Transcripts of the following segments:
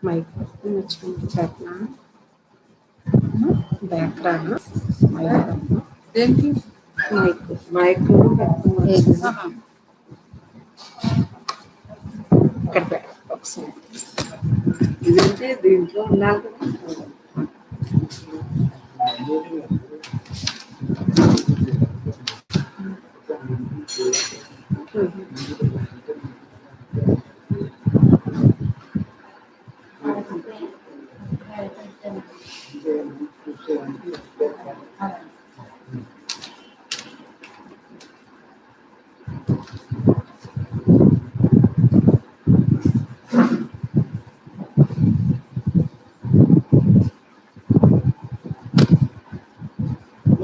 Mic నచ్చుకుంటూ చేస్తున్నా back రాను mic దేనికి మైక్ మైక్ ఇక్కడ ఒకసారి ఇదంటే దీంట్లో ఉండాలి కదా.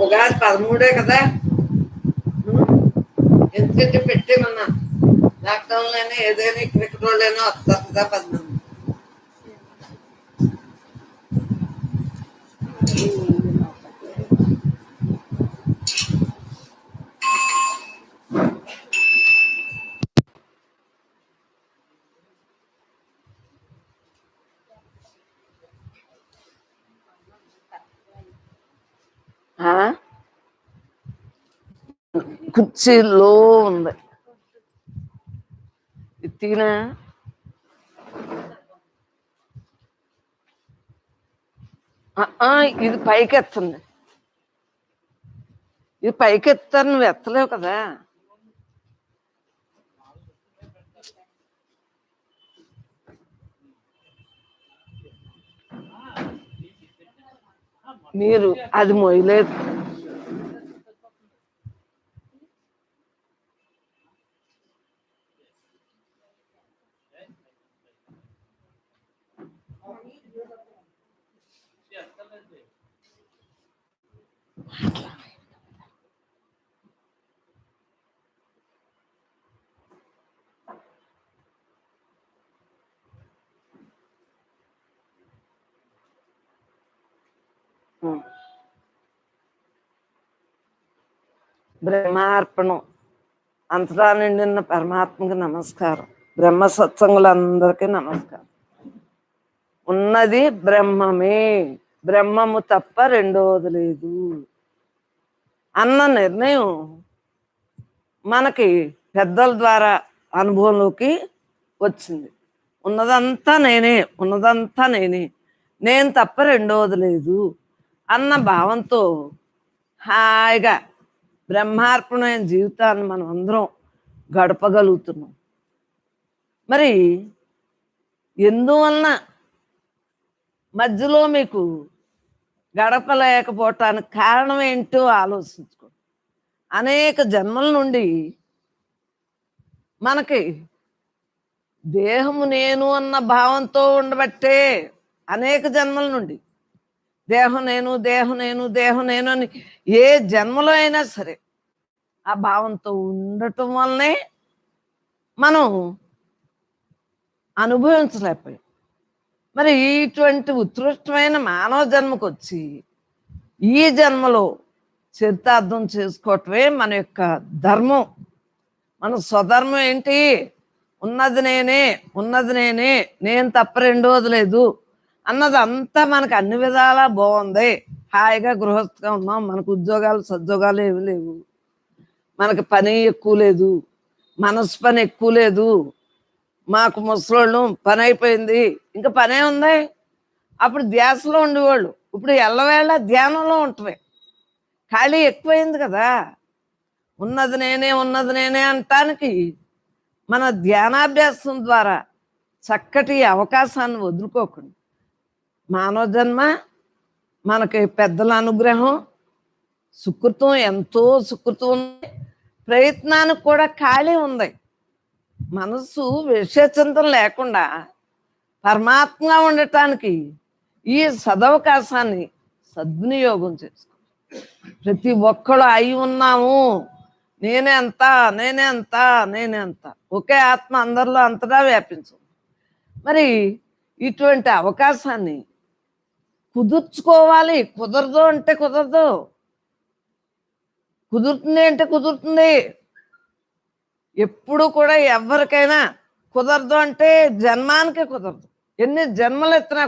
ఉగాది 13 కదా, ఎందుకంటే పెట్టేమన్నా లాక్డౌన్ లోనే ఏదైనా క్రికెట్ వాళ్ళైనా వస్తారు కదా 10 మంది. కుర్చీలో ఉంది తినా ఇది పైకి ఎత్తుంది, ఇది పైకి ఎత్తారు, నువ్వు ఎత్తలేవు కదా. మీరు అది మొయ్యలేదు. బ్రహ్మార్పణం. అంతటా నిండిన పరమాత్మకి నమస్కారం. బ్రహ్మ సత్సంగులందరికీ నమస్కారం. ఉన్నది బ్రహ్మమే, బ్రహ్మము తప్ప రెండోది లేదు అన్న నిర్ణయం మనకి పెద్దల ద్వారా అనుభవంలోకి వచ్చింది. ఉన్నదంతా నేనే, ఉన్నదంతా నేనే, నేను తప్ప రెండోది లేదు అన్న భావంతో హాయిగా బ్రహ్మార్పణమైన జీవితాన్ని మనం అందరం గడపగలుగుతున్నాం. మరి ఎందువలన మధ్యలో మీకు గడపలేకపోవటానికి కారణం ఏంటో ఆలోచించుకోండి. అనేక జన్మల నుండి మనకి దేహము నేను అన్న భావంతో ఉండబట్టే, అనేక జన్మల నుండి దేహం నేను, దేహం నేను, దేహం నేను అని ఏ జన్మలో అయినా సరే ఆ భావంతో ఉండటం వల్లనే మనం అనుభవించలేకపోయాం. మరి ఇటువంటి ఉత్కృష్టమైన మానవ జన్మకు వచ్చి ఈ జన్మలో చరితార్థం చేసుకోవటమే మన యొక్క ధర్మం. మన స్వధర్మం ఏంటి? ఉన్నది నేనే, ఉన్నది నేనే, నేను తప్ప రెండోది లేదు అన్నది అంతా మనకు అన్ని విధాలా బాగుంది. హాయిగా గృహస్థగా ఉన్నాం, మనకు ఉద్యోగాలు సద్యోగాలు ఏమి లేవు, మనకి పని ఎక్కువ లేదు, మనసు పని ఎక్కువ లేదు, మాకు ముసలోళ్ళు పని అయిపోయింది, ఇంకా పనే ఉంది. అప్పుడు ధ్యాసలో ఉండేవాళ్ళు, ఇప్పుడు ఎల్లవేళ ధ్యానంలో ఉంటవే. ఖాళీ ఎక్కువైంది కదా. ఉన్నది నేనే, ఉన్నది నేనే అంటానికి మన ధ్యానాభ్యాసం ద్వారా చక్కటి అవకాశాన్ని వదులుకోకుండా, మానవ జన్మ మనకి పెద్దల అనుగ్రహం, సుకృతం, ఎంతో సుకృతం ఉంది. ప్రయత్నానికి కూడా ఖాళీ ఉంది. మనసు విషయచింతన లేకుండా పరమాత్మగా ఉండటానికి ఈ సదవకాశాన్ని సద్వినియోగం చేసుకో. ప్రతి ఒక్కళ్ళు అయి ఉన్నాము, నేనే అంత, నేనే అంత, నేనే అంత, ఒకే ఆత్మ అందరిలో అంతటా వ్యాపించు. మరి ఇటువంటి అవకాశాన్ని కుదుర్చుకోవాలి. కుదరదు అంటే కుదరదు, కుదురుతుంది అంటే కుదురుతుంది. ఎప్పుడు కూడా ఎవరికైనా కుదరదు అంటే జన్మానికి కుదరదు. ఎన్ని జన్మలు ఎత్తినా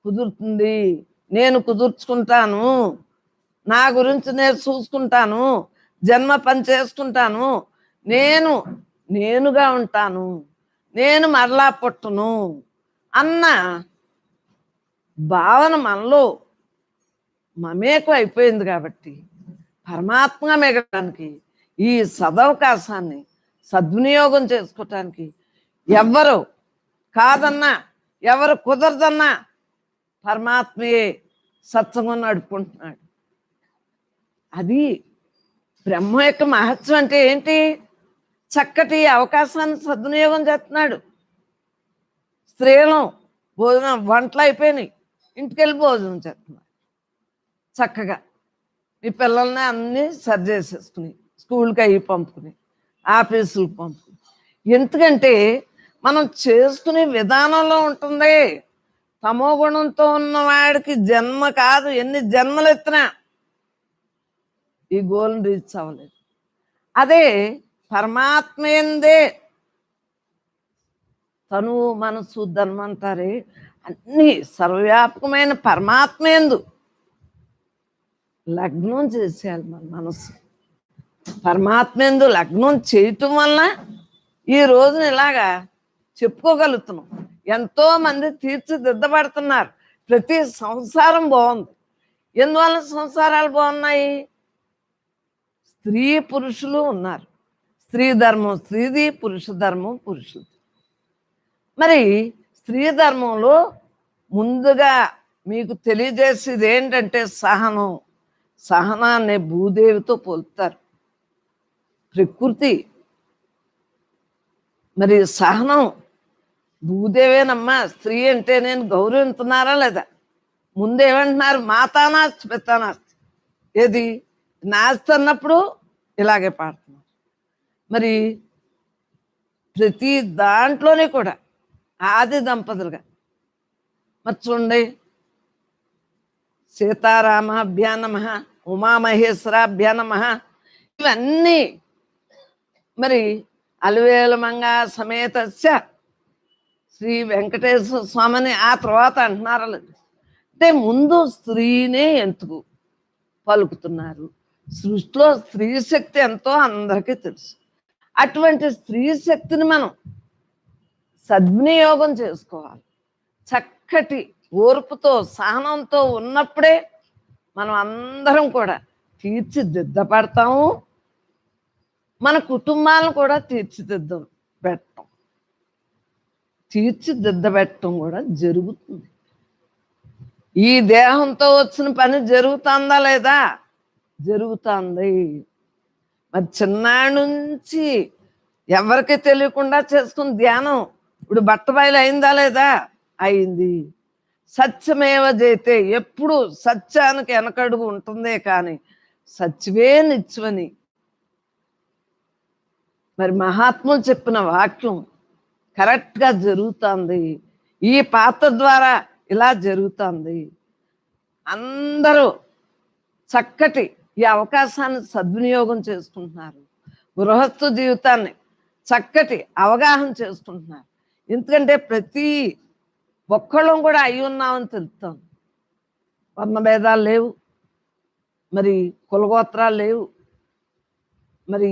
కుదురుతుంది. నేను కుదుర్చుకుంటాను, నా గురించి నేను చూసుకుంటాను, జన్మ పని చేసుకుంటాను, నేనుగా ఉంటాను, నేను మరలా పుట్టను అన్న భావన మనలో మమేకం అయిపోయింది. కాబట్టి పరమాత్మగా మిగలడానికి ఈ సదవకాశాన్ని సద్వినియోగం చేసుకోవటానికి ఎవరు కాదన్నా, ఎవరు కుదరదన్నా పరమాత్మయే సత్సంగం నడుపుకుంటున్నాడు. అది బ్రహ్మ యొక్క మహత్వం అంటే ఏంటి? చక్కటి అవకాశాన్ని సద్వినియోగం చేస్తున్నాడు. స్త్రీలం భోజనం, వంటలు అయిపోయినాయి, ఇంటికెళ్ళి భోజనం చేస్తున్నారు. చక్కగా మీ పిల్లల్ని అన్నీ సరి చేసేసుకుని స్కూల్కి అయ్యి పంపుకుని, ఆఫీసులకు పంపుకుని. ఎందుకంటే మనం చేసుకునే విధానంలో ఉంటుంది. తమో గుణంతో ఉన్నవాడికి జన్మ కాదు, ఎన్ని జన్మలు ఎత్తినా ఈ గోల్ని రీచ్ అవ్వలేదు. అదే పరమాత్మయందే తను మనసు ధర్మంటారే అన్నీ సర్వవ్యాపకమైన పరమాత్మయందు లగ్నం చేసేయాలి మన మనసు. పరమాత్మయందు లగ్నం చేయటం వల్ల ఈ రోజున ఇలాగా చెప్పుకోగలుగుతున్నాం. ఎంతో మంది తీర్చిదిద్దబడుతున్నారు. ప్రతి సంసారం బాగుంది. ఎందువల్ల సంసారాలు బాగున్నాయి? స్త్రీ పురుషులు ఉన్నారు. స్త్రీ ధర్మం స్త్రీది, పురుష ధర్మం పురుషుది. మరి స్త్రీ ధర్మంలో ముందుగా మీకు తెలియజేసేది ఏంటంటే సహనం. సహనాన్ని భూదేవితో పోలుతారు, ప్రకృతి. మరి సహనం భూదేవేనమ్మా. స్త్రీ అంటే నేను గౌరవిస్తున్నారా లేదా? ముందేమంటున్నారు? మాతానాస్తి పితానాస్తి. ఏది నాస్తి అన్నప్పుడు ఇలాగే పాడుతున్నారు. మరి ప్రతి దాంట్లోనే కూడా ఆది దంపతులుగా మరి చూడండి, సీతారామాభ్యా నమః, ఉమామహేశ్వరాభ్యా నమః, ఇవన్నీ మరి అలివేలు మంగ సమేతస్య శ్రీ వెంకటేశ్వర స్వామిని ఆ తర్వాత అంటున్నారు. అంటే ముందు స్త్రీనే ఎందుకు పలుకుతున్నారు? సృష్టిలో స్త్రీ శక్తి ఎంతో అందరికీ తెలుసు. అటువంటి స్త్రీ శక్తిని మనం సద్వినియోగం చేసుకోవాలి. చక్కటి ఓర్పుతో సహనంతో ఉన్నప్పుడే మనం అందరం కూడా తీర్చిదిద్దపడతాము. మన కుటుంబాలను కూడా తీర్చిదిద్దబెట్టడం కూడా జరుగుతుంది. ఈ దేహంతో వచ్చిన పని జరుగుతుందా లేదా? జరుగుతుంది. మరి చిన్నాడి నుంచి ఎవరికి తెలియకుండా చేసుకున్న ధ్యానం ఇప్పుడు బట్టబయలు అయిందా లేదా? అయింది. సత్యమేవ జయతే, ఎప్పుడు సత్యానికి వెనకడుగు ఉంటుందే కానీ సత్యమే నిత్యమని మరి మహాత్ములు చెప్పిన వాక్యం కరెక్ట్గా జరుగుతుంది. ఈ పాత్ర ద్వారా ఇలా జరుగుతుంది. అందరూ చక్కటి ఈ అవకాశాన్ని సద్వినియోగం చేసుకుంటున్నారు. గృహస్థ జీవితాన్ని చక్కటి అవగాహన చేసుకుంటున్నారు. ఎందుకంటే ప్రతి ఒక్కళ్ళం కూడా అయి ఉన్నామని తెలుస్తాం. వర్ణభేదాలు లేవు, మరి కులగోత్రాలు లేవు. మరి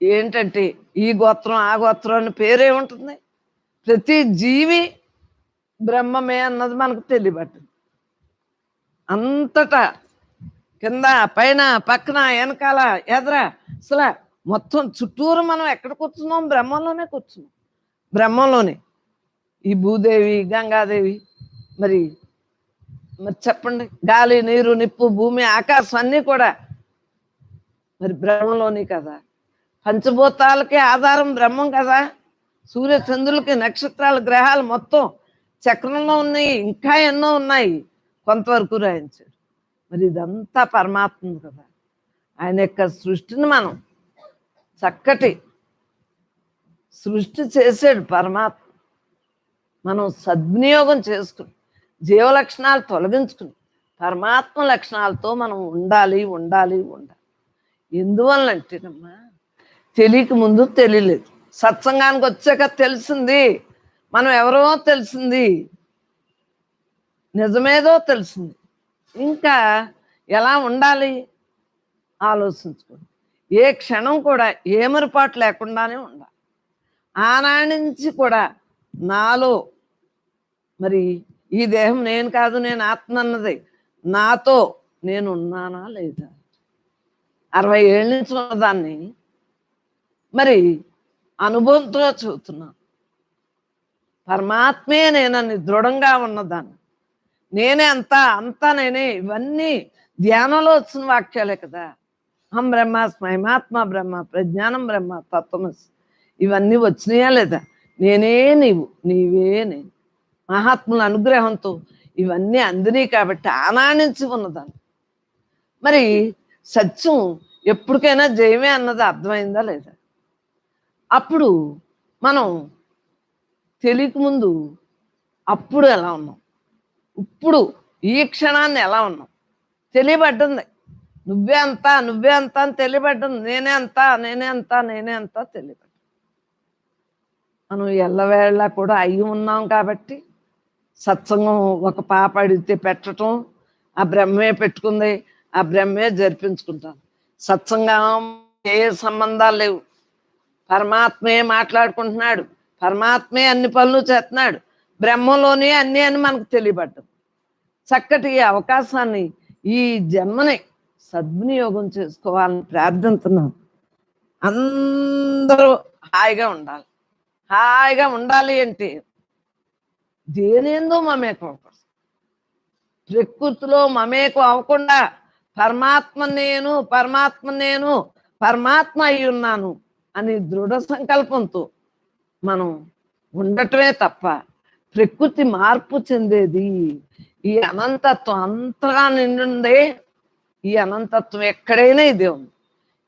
ఏంటంటే ఈ గోత్రం ఆ గోత్రం అని పేరే ఉంటుంది. ప్రతి జీవి బ్రహ్మమే అన్నది మనకు తెలియబట్టింది. అంతటా కింద పైన పక్కన వెనకాల ఎదర అసలు మొత్తం చుట్టూరు మనం ఎక్కడ కూర్చున్నాం? బ్రహ్మంలోనే కూర్చున్నాం. బ్రహ్మంలోనే ఈ భూదేవి, గంగాదేవి, మరి చెప్పండి, గాలి, నీరు, నిప్పు, భూమి, ఆకాశం అన్నీ కూడా మరి బ్రహ్మంలోనే కదా. పంచభూతాలకి ఆధారం బ్రహ్మం కదా. సూర్య చంద్రులకి, నక్షత్రాలు, గ్రహాలు మొత్తం చక్రంలో ఉన్నాయి. ఇంకా ఎన్నో ఉన్నాయి, కొంతవరకు రాయించాడు. మరి ఇదంతా పరమాత్మ కదా. ఆయన యొక్క సృష్టిని మనం చక్కటి సృష్టి చేసాడు పరమాత్మ. మనం సద్వినియోగం చేసుకుని జీవలక్షణాలు తొలగించుకుని పరమాత్మ లక్షణాలతో మనం ఉండాలి. ఎందువల్లంటేనమ్మా, తెలియక ముందు తెలియలేదు, సత్సంగానికి వచ్చాక తెలిసింది. మనం ఎవరో తెలిసింది, నిజమేదో తెలిసింది. ఇంకా ఎలా ఉండాలి ఆలోచించుకోండి. ఏ క్షణం కూడా ఏమరపాటు లేకుండానే ఉండాలి. ఆనాటి నుంచి కూడా నాలో మరి ఈ దేహం నేను కాదు, నేను ఆత్మ అన్నది నాతో నేను ఉన్నానా లేదా? 60 ఏళ్ళ నుంచి ఉన్నదాన్ని మరి అనుభవంతో చెబుతున్నాను. పరమాత్మే నేనని దృఢంగా ఉన్నదాన్ని. నేనే అంతా నేనే. ఇవన్నీ ధ్యానంలో వచ్చిన వాక్యాలే కదా. అహం బ్రహ్మాస్మి, ఆత్మ బ్రహ్మ, ప్రజ్ఞానం బ్రహ్మ, తత్వమసి. ఇవన్నీ వచ్చినాయా లేదా? నేనే నీవు, నీవే నేను. మహాత్ముల అనుగ్రహంతో ఇవన్నీ అందినాయి కాబట్టి ఆనాటి నుంచి ఉన్నదాన్ని. మరి సత్యం ఎప్పటికైనా జయమే అన్నది అర్థమైందా లేదా? అప్పుడు మనం తెలియక ముందు అప్పుడు ఎలా ఉన్నాం, ఇప్పుడు ఈ క్షణాన్ని ఎలా ఉన్నాం తెలియబడ్డంది. నువ్వే అంతా అని తెలియబడ్డంది. నేనే అంతా తెలియబడ్డ. మనం ఎల్లవేళ కూడా అయ్యి ఉన్నాం కాబట్టి సత్సంగం ఒక పాప అడిగితే పెట్టడం, ఆ బ్రహ్మే పెట్టుకుంది, ఆ బ్రహ్మే జరిపించుకుంటాం. సత్సంగం ఏ సంబంధాలు లేవు. పరమాత్మే మాట్లాడుకుంటున్నాడు, పరమాత్మే అన్ని పనులు చేస్తున్నాడు, బ్రహ్మలోనే అన్నీ అని మనకు తెలియబడ్డం. చక్కటి ఈ అవకాశాన్ని, ఈ జన్మని సద్వినియోగం చేసుకోవాలని ప్రార్థిస్తున్నాను. అందరూ హాయిగా ఉండాలి. హాయిగా ఉండాలి అంటే దేనేందో మమేకం అవ్వకూడదు. ప్రకృతిలో మమేకం అవ్వకుండా పరమాత్మ నేను పరమాత్మ అయి ఉన్నాను అని దృఢ సంకల్పంతో మనం ఉండటమే తప్ప ప్రకృతి మార్పు చెందేది. ఈ అనంతత్వం అంతగా నిండుందే. ఈ అనంతత్వం ఎక్కడైనా ఇదే ఉంది.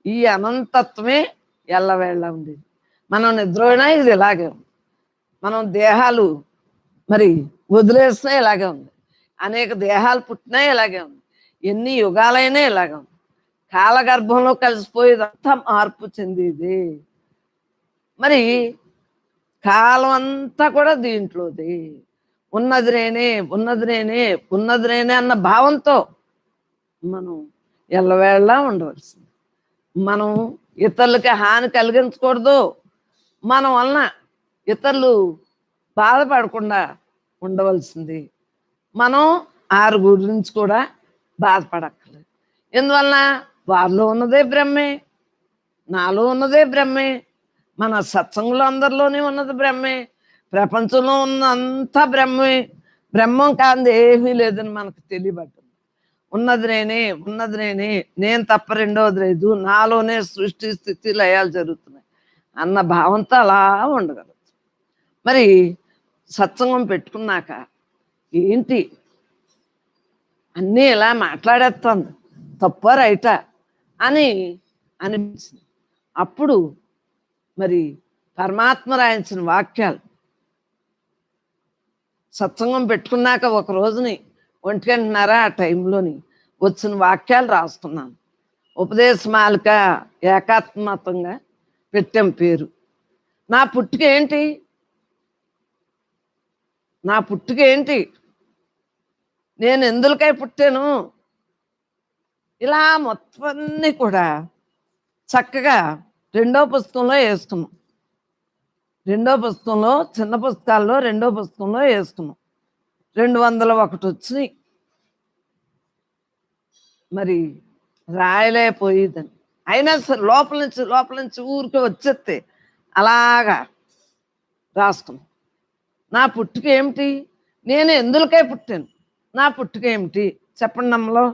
ఈ అనంతత్వమే ఎల్లవేళ ఉండేది. మనం నిద్రపోయినా ఇది ఇలాగే ఉంది. మనం దేహాలు మరి వదిలేసినా ఇలాగే ఉంది. అనేక దేహాలు పుట్టినా ఇలాగే ఉంది. ఎన్ని యుగాలైనా ఇలాగే ఉంది. కాలగర్భంలో కలిసిపోయేదంతా మార్పు చెందేది. మరి కాలం అంతా కూడా దీంట్లోది. ఉన్నది నేనే అన్న భావంతో మనం ఎల్లవేళలా ఉండవలసింది. మనం ఇతరులకి హాని కలిగించకూడదు. మన వలన ఇతరులు బాధపడకుండా ఉండవలసింది. మనం ఆరు గురించి కూడా బాధపడక్కర్లేదు. ఎందువలన వారిలో ఉన్నదే బ్రహ్మే, నాలో ఉన్నదే బ్రహ్మే, మన సత్సంగులు అందరిలోనే ఉన్నది బ్రహ్మే, ప్రపంచంలో ఉన్నంతా బ్రహ్మే. బ్రహ్మం కాంది ఏమీ లేదని మనకు తెలియబడ్డది. ఉన్నది నేనే, నేను తప్ప రెండవది లేదు, నాలోనే సృష్టి స్థితి లయాలు జరుగుతున్నాయి అన్న భావంతో అలా ఉండగలదు. మరి సత్సంగం పెట్టుకున్నాక ఏంటి అన్నీ ఇలా మాట్లాడేస్తుంది, తప్ప రైటా అని అనిపించింది. అప్పుడు మరి పరమాత్మ రాయించిన వాక్యాలు సత్సంగం పెట్టుకున్నాక ఒక రోజుని 1:30 ఆ టైంలోని వచ్చిన వాక్యాలు రాసుకున్నాను. ఉపదేశమాలిక ఏకాత్మతంగా పెట్టాం పేరు. నా పుట్టుక ఏంటి, నేను ఎందులకై పుట్టాను, ఇలా మొత్తం అన్నీ కూడా చక్కగా రెండో పుస్తకంలో వేసుకున్నాం. చిన్న పుస్తకాల్లో రెండో పుస్తకంలో వేసుకున్నాం. 201 వచ్చినాయి. మరి రాయలేకపోయేదని అయినా సరే లోపల నుంచి ఊరికే వచ్చేస్తే అలాగా రాసుకున్నాం. నా పుట్టుక ఏమిటి, నేను ఎందులకై పుట్టాను, నా పుట్టుక ఏమిటి చెప్పండి అమ్మలో.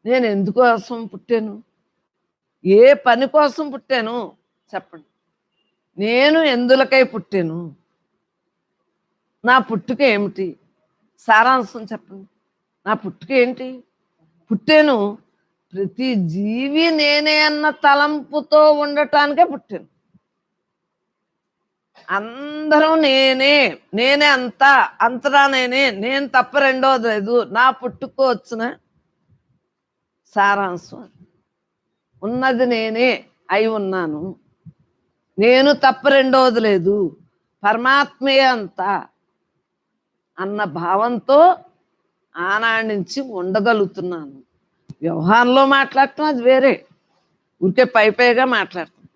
నేను ఎందుకోసం పుట్టాను, ఏ పని కోసం పుట్టాను చెప్పండి. నేను ఎందులకై పుట్టాను, నా పుట్టుక ఏమిటి, సారాంశం చెప్పండి. నా పుట్టుక ఏంటి, పుట్టాను ప్రతి జీవి నేనే అన్న తలంపుతో ఉండటానికే పుట్టాను. అందరూ నేనే అంతరా నేను తప్ప రెండోది లేదు. నా పుట్టుకో వచ్చిన సారాంశం ఉన్నది నేనే అయి ఉన్నాను, నేను తప్ప రెండోది లేదు, పరమాత్మే అంతా అన్న భావంతో ఆనాడి నుంచి ఉండగలుగుతున్నాను. వ్యవహారంలో మాట్లాడటం అది వేరే, ఊరికే పైగా మాట్లాడతాం.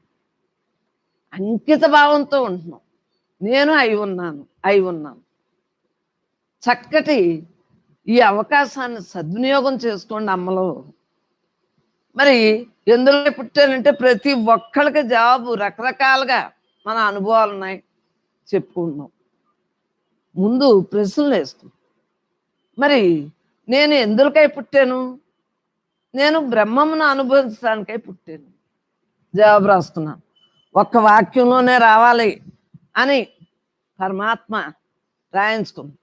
అంకిత భావంతో ఉంటున్నాం. నేను అయి ఉన్నాను. చక్కటి ఈ అవకాశాన్ని సద్వినియోగం చేసుకోండి అమ్మలో. మరి ఎందులో పుట్టానంటే ప్రతి ఒక్కళ్ళకి జవాబు రకరకాలుగా మన అనుభవాలు ఉన్నాయి, చెప్పుకుంటున్నాం. ముందు ప్రశ్నలు వేస్తాం. మరి నేను ఎందుకై పుట్టాను? నేను బ్రహ్మమును అనుభవించడానికై పుట్టాను. జవాబు రాస్తున్నాను. ఒక్క వాక్యంలోనే రావాలి అని పరమాత్మ రాయించుకుంది.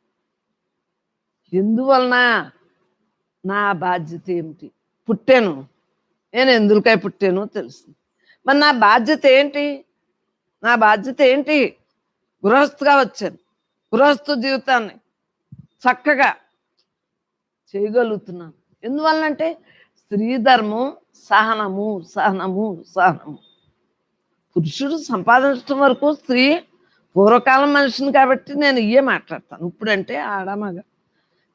ఎందువలన? నా బాధ్యత ఏమిటి? పుట్టాను, నేను ఎందుకై పుట్టానో తెలుసు. మరి నా బాధ్యత ఏంటి? నా బాధ్యత ఏంటి? గృహస్థుగా వచ్చాను. గృహస్థు జీవితాన్ని చక్కగా చేయగలుగుతున్నాను. ఎందువల్లంటే స్త్రీ ధర్మం సహనము, సహనము, సహనము. పురుషుడు సంపాదించడం వరకు స్త్రీ పూర్వకాలం మనిషిని కాబట్టి నేను ఇవే మాట్లాడతాను. ఇప్పుడంటే ఆడమగ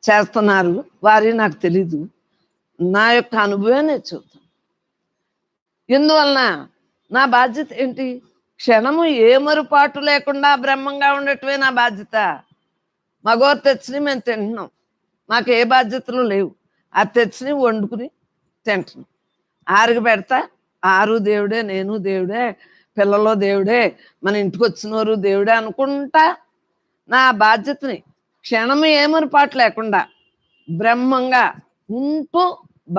చేస్తున్నారు వారి నాకు తెలీదు. నా యొక్క అనుభవం నేను చెబుతాను. ఎందువలన? నా బాధ్యత ఏంటి? క్షణము ఏ మరుపాటు లేకుండా బ్రహ్మంగా ఉండటమే నా బాధ్యత. మగవారు తెచ్చిని మేము తింటున్నాం, మాకు ఏ బాధ్యతలు లేవు. అది తెచ్చిని వండుకుని తింటున్నాం. ఆరుగు పెడతా, ఆరు దేవుడే, నేను దేవుడే, పిల్లలు దేవుడే, మన ఇంటికి వచ్చినవారు దేవుడే అనుకుంటా నా బాధ్యతని క్షణము ఏమరుపాటు లేకుండా బ్రహ్మంగా ఉంటూ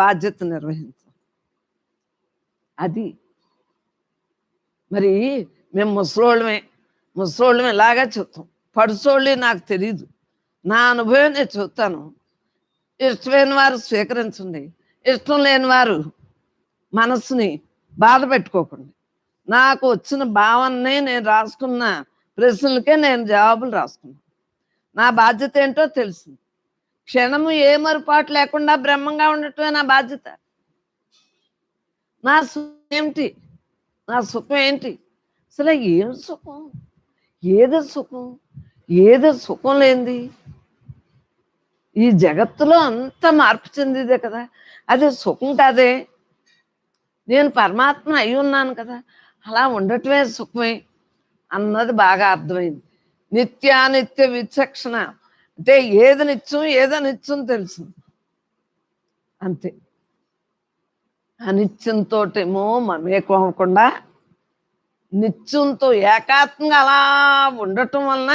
బాధ్యత నిర్వహించాం. అది మరి మేము ముసలోళ్ళమే ఇలాగా చెప్తాం. పడుసోళ్ళు నాకు తెలీదు, నా అనుభవం నేను చెప్తాను. ఇష్టమైన వారు స్వీకరించండి, ఇష్టం లేని వారు మనస్సుని బాధ పెట్టుకోకండి. నాకు వచ్చిన భావనని నేను రాసుకున్న ప్రశ్నలకే నేను జవాబులు రాసుకున్నాను. నా బాధ్యత ఏంటో తెలిసింది. క్షణము ఏ మరుపాటు లేకుండా బ్రహ్మంగా ఉండటమే నా బాధ్యత. నా సుఖం ఏమిటి? నా సుఖం ఏంటి? అసలు ఏం సుఖం? ఏది సుఖం? ఏది సుఖం లేనిది? ఈ జగత్తులో అంత మార్పు చెందిదే కదా, అది సుఖం కాదే. నేను పరమాత్మ అయి ఉన్నాను కదా, అలా ఉండటమే సుఖమే అన్నది బాగా అర్థమైంది. నిత్యానిత్య విచక్షణ అంటే ఏది నిత్యం ఏదో నిత్యం తెలిసింది అంతే. అనిత్యంతో ఏమో మమేకం అవ్వకుండా నిత్యంతో ఏకాత్మంగా అలా ఉండటం వలన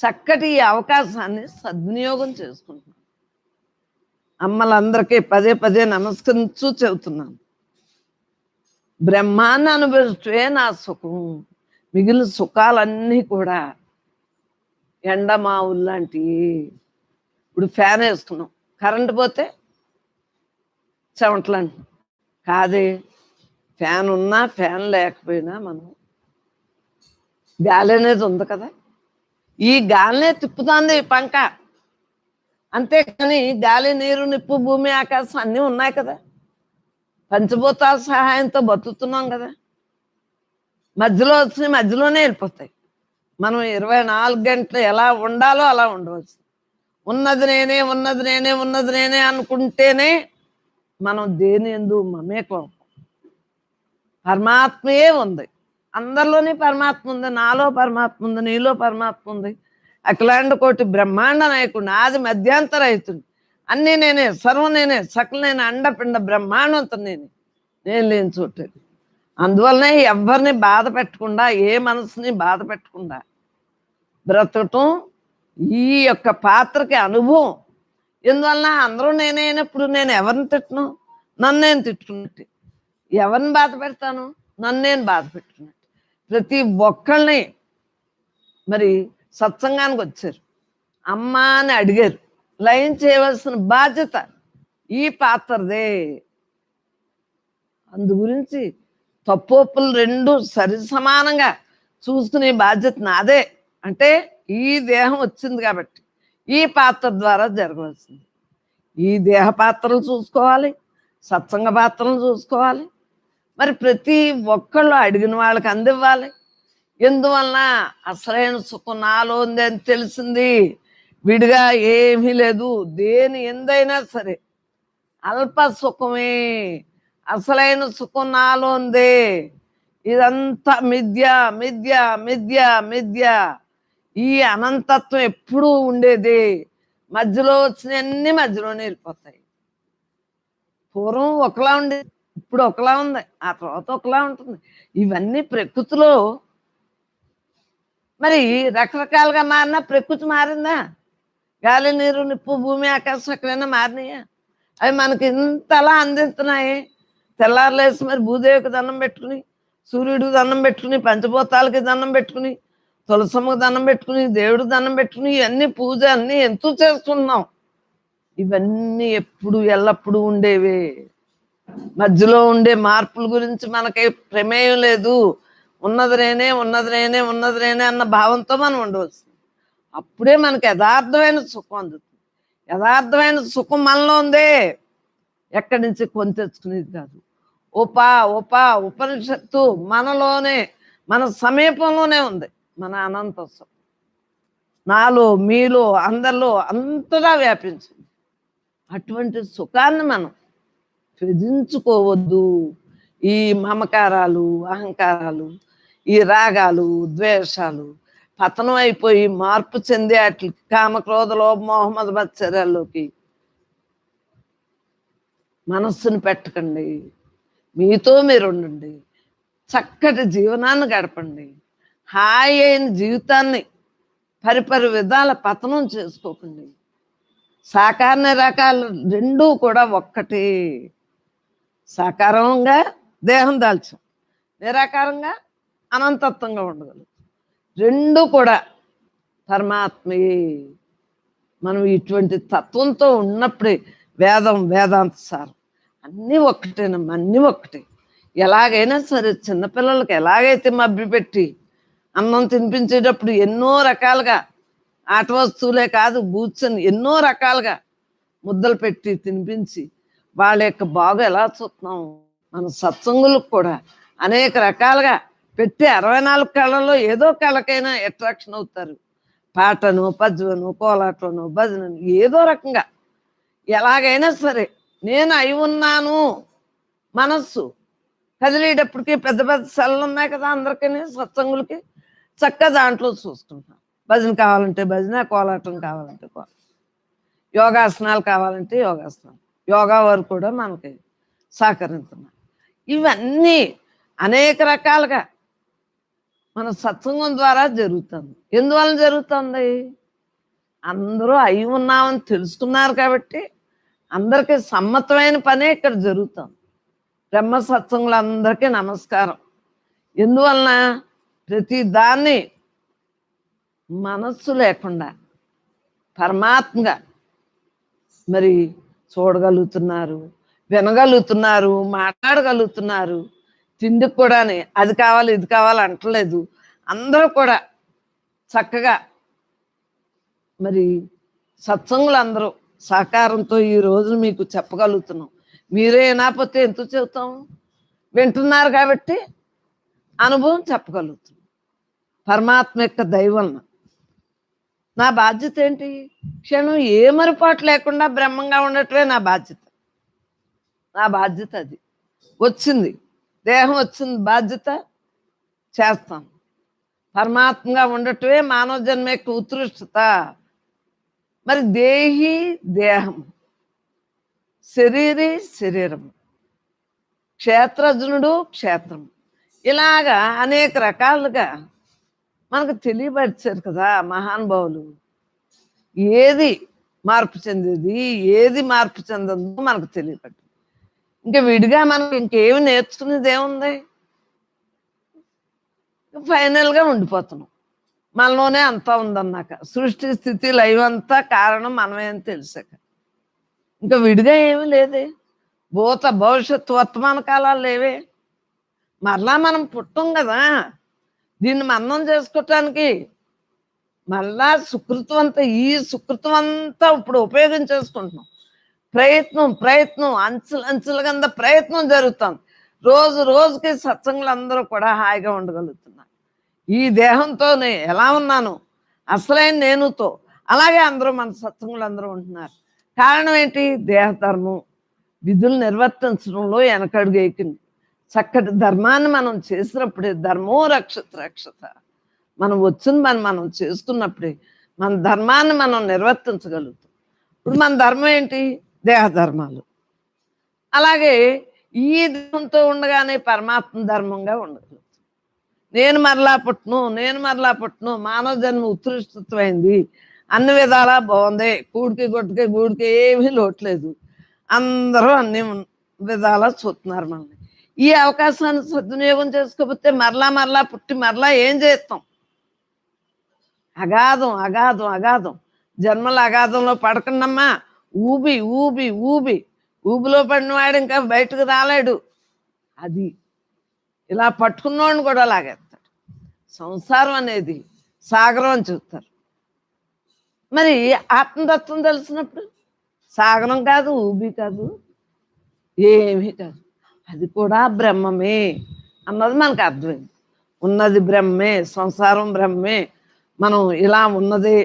చక్కటి ఈ అవకాశాన్ని సద్వినియోగం చేసుకుంటున్నాను. అమ్మలందరికీ పదే నమస్కరించు చెబుతున్నాను. బ్రహ్మాన్ని అనుభవిస్తే నా సుఖం. మిగిలిన సుఖాలన్నీ కూడా ఎండమావులు లాంటివి. ఇప్పుడు ఫ్యాన్ వేసుకున్నాం, కరెంటు పోతే చెమటలు అంటున్నాం. కాదే, ఫ్యాన్ ఉన్నా ఫ్యాన్ లేకపోయినా మనం గాలి అనేది ఉంది కదా, ఈ గాలినే తిప్పుతుంది పంక. అంతేకాని గాలి, నీరు, నిప్పు, భూమి, ఆకాశం అన్నీ ఉన్నాయి కదా, పంచభూతాల సహాయంతో బతుకుతున్నాం కదా. మధ్యలో వచ్చినాయి మధ్యలోనే వెళ్ళిపోతాయి. మనం 24 గంటలు ఎలా ఉండాలో అలా ఉండవచ్చు. ఉన్నది నేనే అనుకుంటేనే మనం దేని ఎందు మమేకం. పరమాత్మయే ఉంది, అందరిలోనే పరమాత్మ ఉంది. నాలో పరమాత్మ ఉంది, నీలో పరమాత్మ ఉంది. అఖిలాండ కోటి బ్రహ్మాండ నాయకుడు, ఆది మధ్యాంతర రైతుడు, అన్నీ నేనే, సర్వం నేనే, సకల నేను, అండపిండ బ్రహ్మాండంతో నేను లేని చోటు. అందువల్లనే ఎవరిని బాధ పెట్టకుండా, ఏ మనసుని బాధ పెట్టకుండా బ్రతకటం ఈ యొక్క పాత్రకి అనుభవం. ఎందువలన అందరూ నేనే అయినప్పుడు నేను ఎవరిని తిట్టను? నన్ను నేను తిట్టుకున్నట్టు. ఎవరిని బాధ పెడతాను? నన్ను నేను బాధ పెట్టుకున్నట్టు. ప్రతి ఒక్కళ్ళని మరి సత్సంగానికి వచ్చారు, అమ్మా అని అడిగారు, లయం చేయవలసిన బాధ్యత ఈ పాత్రదే. అందు గురించి తప్పొప్పులు రెండు సరి సమానంగా చూసుకునే బాధ్యత నాదే. అంటే ఈ దేహం వచ్చింది కాబట్టి ఈ పాత్ర ద్వారా జరగవలసింది. ఈ దేహ పాత్రలు చూసుకోవాలి, సత్సంగ పాత్రలు చూసుకోవాలి. మరి ప్రతి ఒక్కళ్ళు అడిగిన వాళ్ళకి అందివ్వాలి. ఎందువలన అసలైన సుఖం నాలో ఉంది అని తెలిసింది. విడిగా ఏమీ లేదు. దేని ఎందైనా సరే అల్ప సుఖమే, అసలైన సుఖం నాలో ఉంది. ఇదంతా మిథ్య, మిథ్య, మిథ్య, మిథ్య. ఈ అనంతత్వం ఎప్పుడూ ఉండేది. మధ్యలో వచ్చినవన్నీ మధ్యలోనే వెళ్ళిపోతాయి. పూర్వం ఒకలా ఉండేది, ఇప్పుడు ఒకలా ఉంది, ఆ తర్వాత ఒకలా ఉంటుంది. ఇవన్నీ ప్రకృతిలో మరి రకరకాలుగా మారినా ప్రకృతి మారిందా? గాలి, నీరు, నిప్పు, భూమి, ఆకాశం ఎక్కడైనా మారినాయా? అవి మనకి ఇంతలా అందిస్తున్నాయి. తెల్లారులేసి మరి భూదేవికి దండం పెట్టుకుని, సూర్యుడికి దండం పెట్టుకుని, పంచభూతాలకి దండం పెట్టుకుని, తులసమ్మకి దండం పెట్టుకుని, దేవుడికి దండం పెట్టుకుని, ఇవన్నీ పూజ అన్నీ ఎంతో చేస్తున్నాం. ఇవన్నీ ఎప్పుడు ఎల్లప్పుడూ ఉండేవే. మధ్యలో ఉండే మార్పుల గురించి మనకి ప్రమేయం లేదు. ఉన్నది నేనే, ఉన్నది నేనే, ఉన్నది నేనే అన్న భావంతో మనం ఉండవలసింది. అప్పుడే మనకి యథార్థమైన సుఖం అందుతుంది. యథార్థమైన సుఖం మనలో ఉందే, ఎక్కడి నుంచి కొని తెచ్చుకునేది కాదు. ఉపనిషత్తు మనలోనే, మన సమీపంలోనే ఉంది. మన అనంత సుఖం నాలో, మీలో, అందరిలో అంతగా వ్యాపించింది. అటువంటి సుఖాన్ని మనం త్యజించుకోవద్దు. ఈ మమకారాలు, అహంకారాలు, ఈ రాగాలు, ద్వేషాలు పతనం అయిపోయి మార్పు చెందే అట్లా కామక్రోధ లోభ మోహమ్మద్ మత్సరాల్లోకి మనస్సును పెట్టకండి. మీతో మీరు ఉండండి. చక్కటి జీవనాన్ని గడపండి. హాయి అయిన జీవితాన్ని పరిపరి విధాల పతనం చేసుకోకండి. సాకార నిరాకారాలు రెండూ కూడా ఒక్కటే. సాకారంగా దేహం దాల్చాం, నిరాకారంగా అనంతత్వంగా ఉండగలం. రెండు కూడా పరమాత్మయే. మనం ఇటువంటి తత్వంతో ఉన్నప్పుడే వేదాంత సారం అన్నీ ఒక్కటేనమ్మా, అన్నీ ఒక్కటే. ఎలాగైనా సరే చిన్నపిల్లలకి ఎలాగైతే మభ్యపెట్టి అన్నం తినిపించేటప్పుడు ఎన్నో రకాలుగా ఆట వస్తువులే కాదు, కూర్చొని ఎన్నో రకాలుగా ముద్దలు పెట్టి తినిపించి వాళ్ళ యొక్క బాగు ఎలా చూస్తున్నాం. మన సత్సంగులకు కూడా అనేక రకాలుగా పెట్టి 64 కళల్లో ఏదో కళకైనా అట్రాక్షన్ అవుతారు. పాటను, పద్యను, కోలాటను, భజనను, ఏదో రకంగా ఎలాగైనా సరే నేను అయి ఉన్నాను. మనస్సు కదిలేటప్పటికి పెద్ద పెద్ద సెలవులు ఉన్నాయి కదా అందరికీ, సత్సంగులకి. చక్కగా దాంట్లో చూసుకుంటాం. భజన కావాలంటే భజన, కోలాటం కావాలంటే కోలాటం, యోగాసనాలు కావాలంటే యోగాసనాలు, యోగా వారు కూడా మనకి సహకరిస్తున్నారు. ఇవన్నీ అనేక రకాలుగా మన సత్సంగం ద్వారా జరుగుతుంది. ఎందువలన జరుగుతుంది? అందరూ అయి ఉన్నామని తెలుసుకున్నారు కాబట్టి అందరికీ సమ్మతమైన పనే ఇక్కడ జరుగుతుంది. బ్రహ్మ సత్సంగులందరికీ నమస్కారం. ఎందువలన ప్రతి దాన్ని మనస్సు లేకుండా పరమాత్మగా మరి చూడగలుగుతున్నారు, వినగలుగుతున్నారు, మాట్లాడగలుగుతున్నారు. తిండికి కూడా అది కావాలి ఇది కావాలి అంటలేదు. అందరూ కూడా చక్కగా మరి సత్సంగులందరూ సహకారంతో ఈ రోజు మీకు చెప్పగలుగుతున్నాం. మీరే వినకపోతే ఎందుకు చెబుతాం? వింటున్నారు కాబట్టి అనుభవం చెప్పగలుగుతున్నాం. పరమాత్మ యొక్క దయ వలన నా బాధ్యత ఏంటి? క్షణం ఏ మరుపాటు లేకుండా బ్రహ్మంగా ఉండటమే నా బాధ్యత. నా బాధ్యత అది. వచ్చింది దేహం, వచ్చింది బాధ్యత, చేస్తాం. పరమాత్మగా ఉండటమే మానవ జన్మ యొక్క ఉత్కృష్టత. మరి దేహి దేహం, శరీరి శరీరం, క్షేత్రజ్ఞుడు క్షేత్రం, ఇలాగా అనేక రకాలుగా మనకు తెలియపరిచారు కదా మహానుభావులు. ఏది మార్పు చెందేది, ఏది మార్పు చెందదో మనకు తెలియపట్టింది. ఇంకా విడిగా మనకు ఇంకేమి నేర్చుకునేది ఏముంది? ఫైనల్గా ఉండిపోతున్నాం. మనలోనే అంతా ఉందన్నాక, సృష్టి స్థితి లైవ్ అంతా కారణం మనమే అని తెలిసాక ఇంకా విడిగా ఏమీ లేదే. భూత భవిష్యత్తు వర్తమాన కాలాలు లేవే. మరలా మనం పుట్టం కదా దీన్ని మన్నం చేసుకోవటానికి. మళ్ళా సుకృతం అంతా, ఈ సుకృతం అంతా ఇప్పుడు ఉపయోగించేసుకుంటున్నాం. ప్రయత్నం అంచుల కింద ప్రయత్నం జరుగుతుంది. రోజు రోజుకి సత్సంగులు అందరూ కూడా హాయిగా ఉండగలుగుతున్నారు. ఈ దేహంతోనే ఎలా ఉన్నాను అసలైన నేనుతో, అలాగే అందరూ మన సత్సంగులు అందరూ ఉంటున్నారు. కారణం ఏంటి? దేహధర్మం విధులు నిర్వర్తించడంలో వెనకడుగు వేయకండి. చక్కటి ధర్మాన్ని మనం చేసినప్పుడే, ధర్మో రక్షత రక్షత, మనం వచ్చిన పని మనం చేసుకున్నప్పుడే మన ధర్మాన్ని మనం నిర్వర్తించగలుగుతాం. ఇప్పుడు మన ధర్మం ఏంటి? దేహధర్మాలు. అలాగే ఈ దేహంతో ఉండగానే పరమాత్మ ధర్మంగా ఉండగలుగుతాం. నేను మరలా పుట్టను, మానవ జన్మ ఉత్కృష్టమైంది, అన్ని విధాలా బాగుంది, కూడికి గొడ్డుకి గూడికి ఏమీ లోట్లేదు, అందరూ అన్ని విధాలా చూస్తున్నారు మనల్ని. ఈ అవకాశాన్ని సద్వినియోగం చేసుకోకపోతే మరలా పుట్టి మరలా ఏం చేస్తాం? అగాధం అగాధం అగాధం. జన్మల అగాధంలో పడకుండమ్మా. ఊబి ఊబి ఊబి ఊబిలో పడినవాడు ఇంకా బయటకు రాలేడు. అది ఇలా పట్టుకున్నవాడిని కూడా లాగేస్తాడు. సంసారం అనేది సాగరం అని చెప్తారు. మరి ఆత్మతత్వం తెలిసినప్పుడు సాగరం కాదు, ఊబి కాదు, ఏమీ కాదు, అది కూడా బ్రహ్మమే అన్నది మనకు అర్థమైంది. ఉన్నది బ్రహ్మే, సంసారం బ్రహ్మే, మనం ఇలా ఉన్నదే,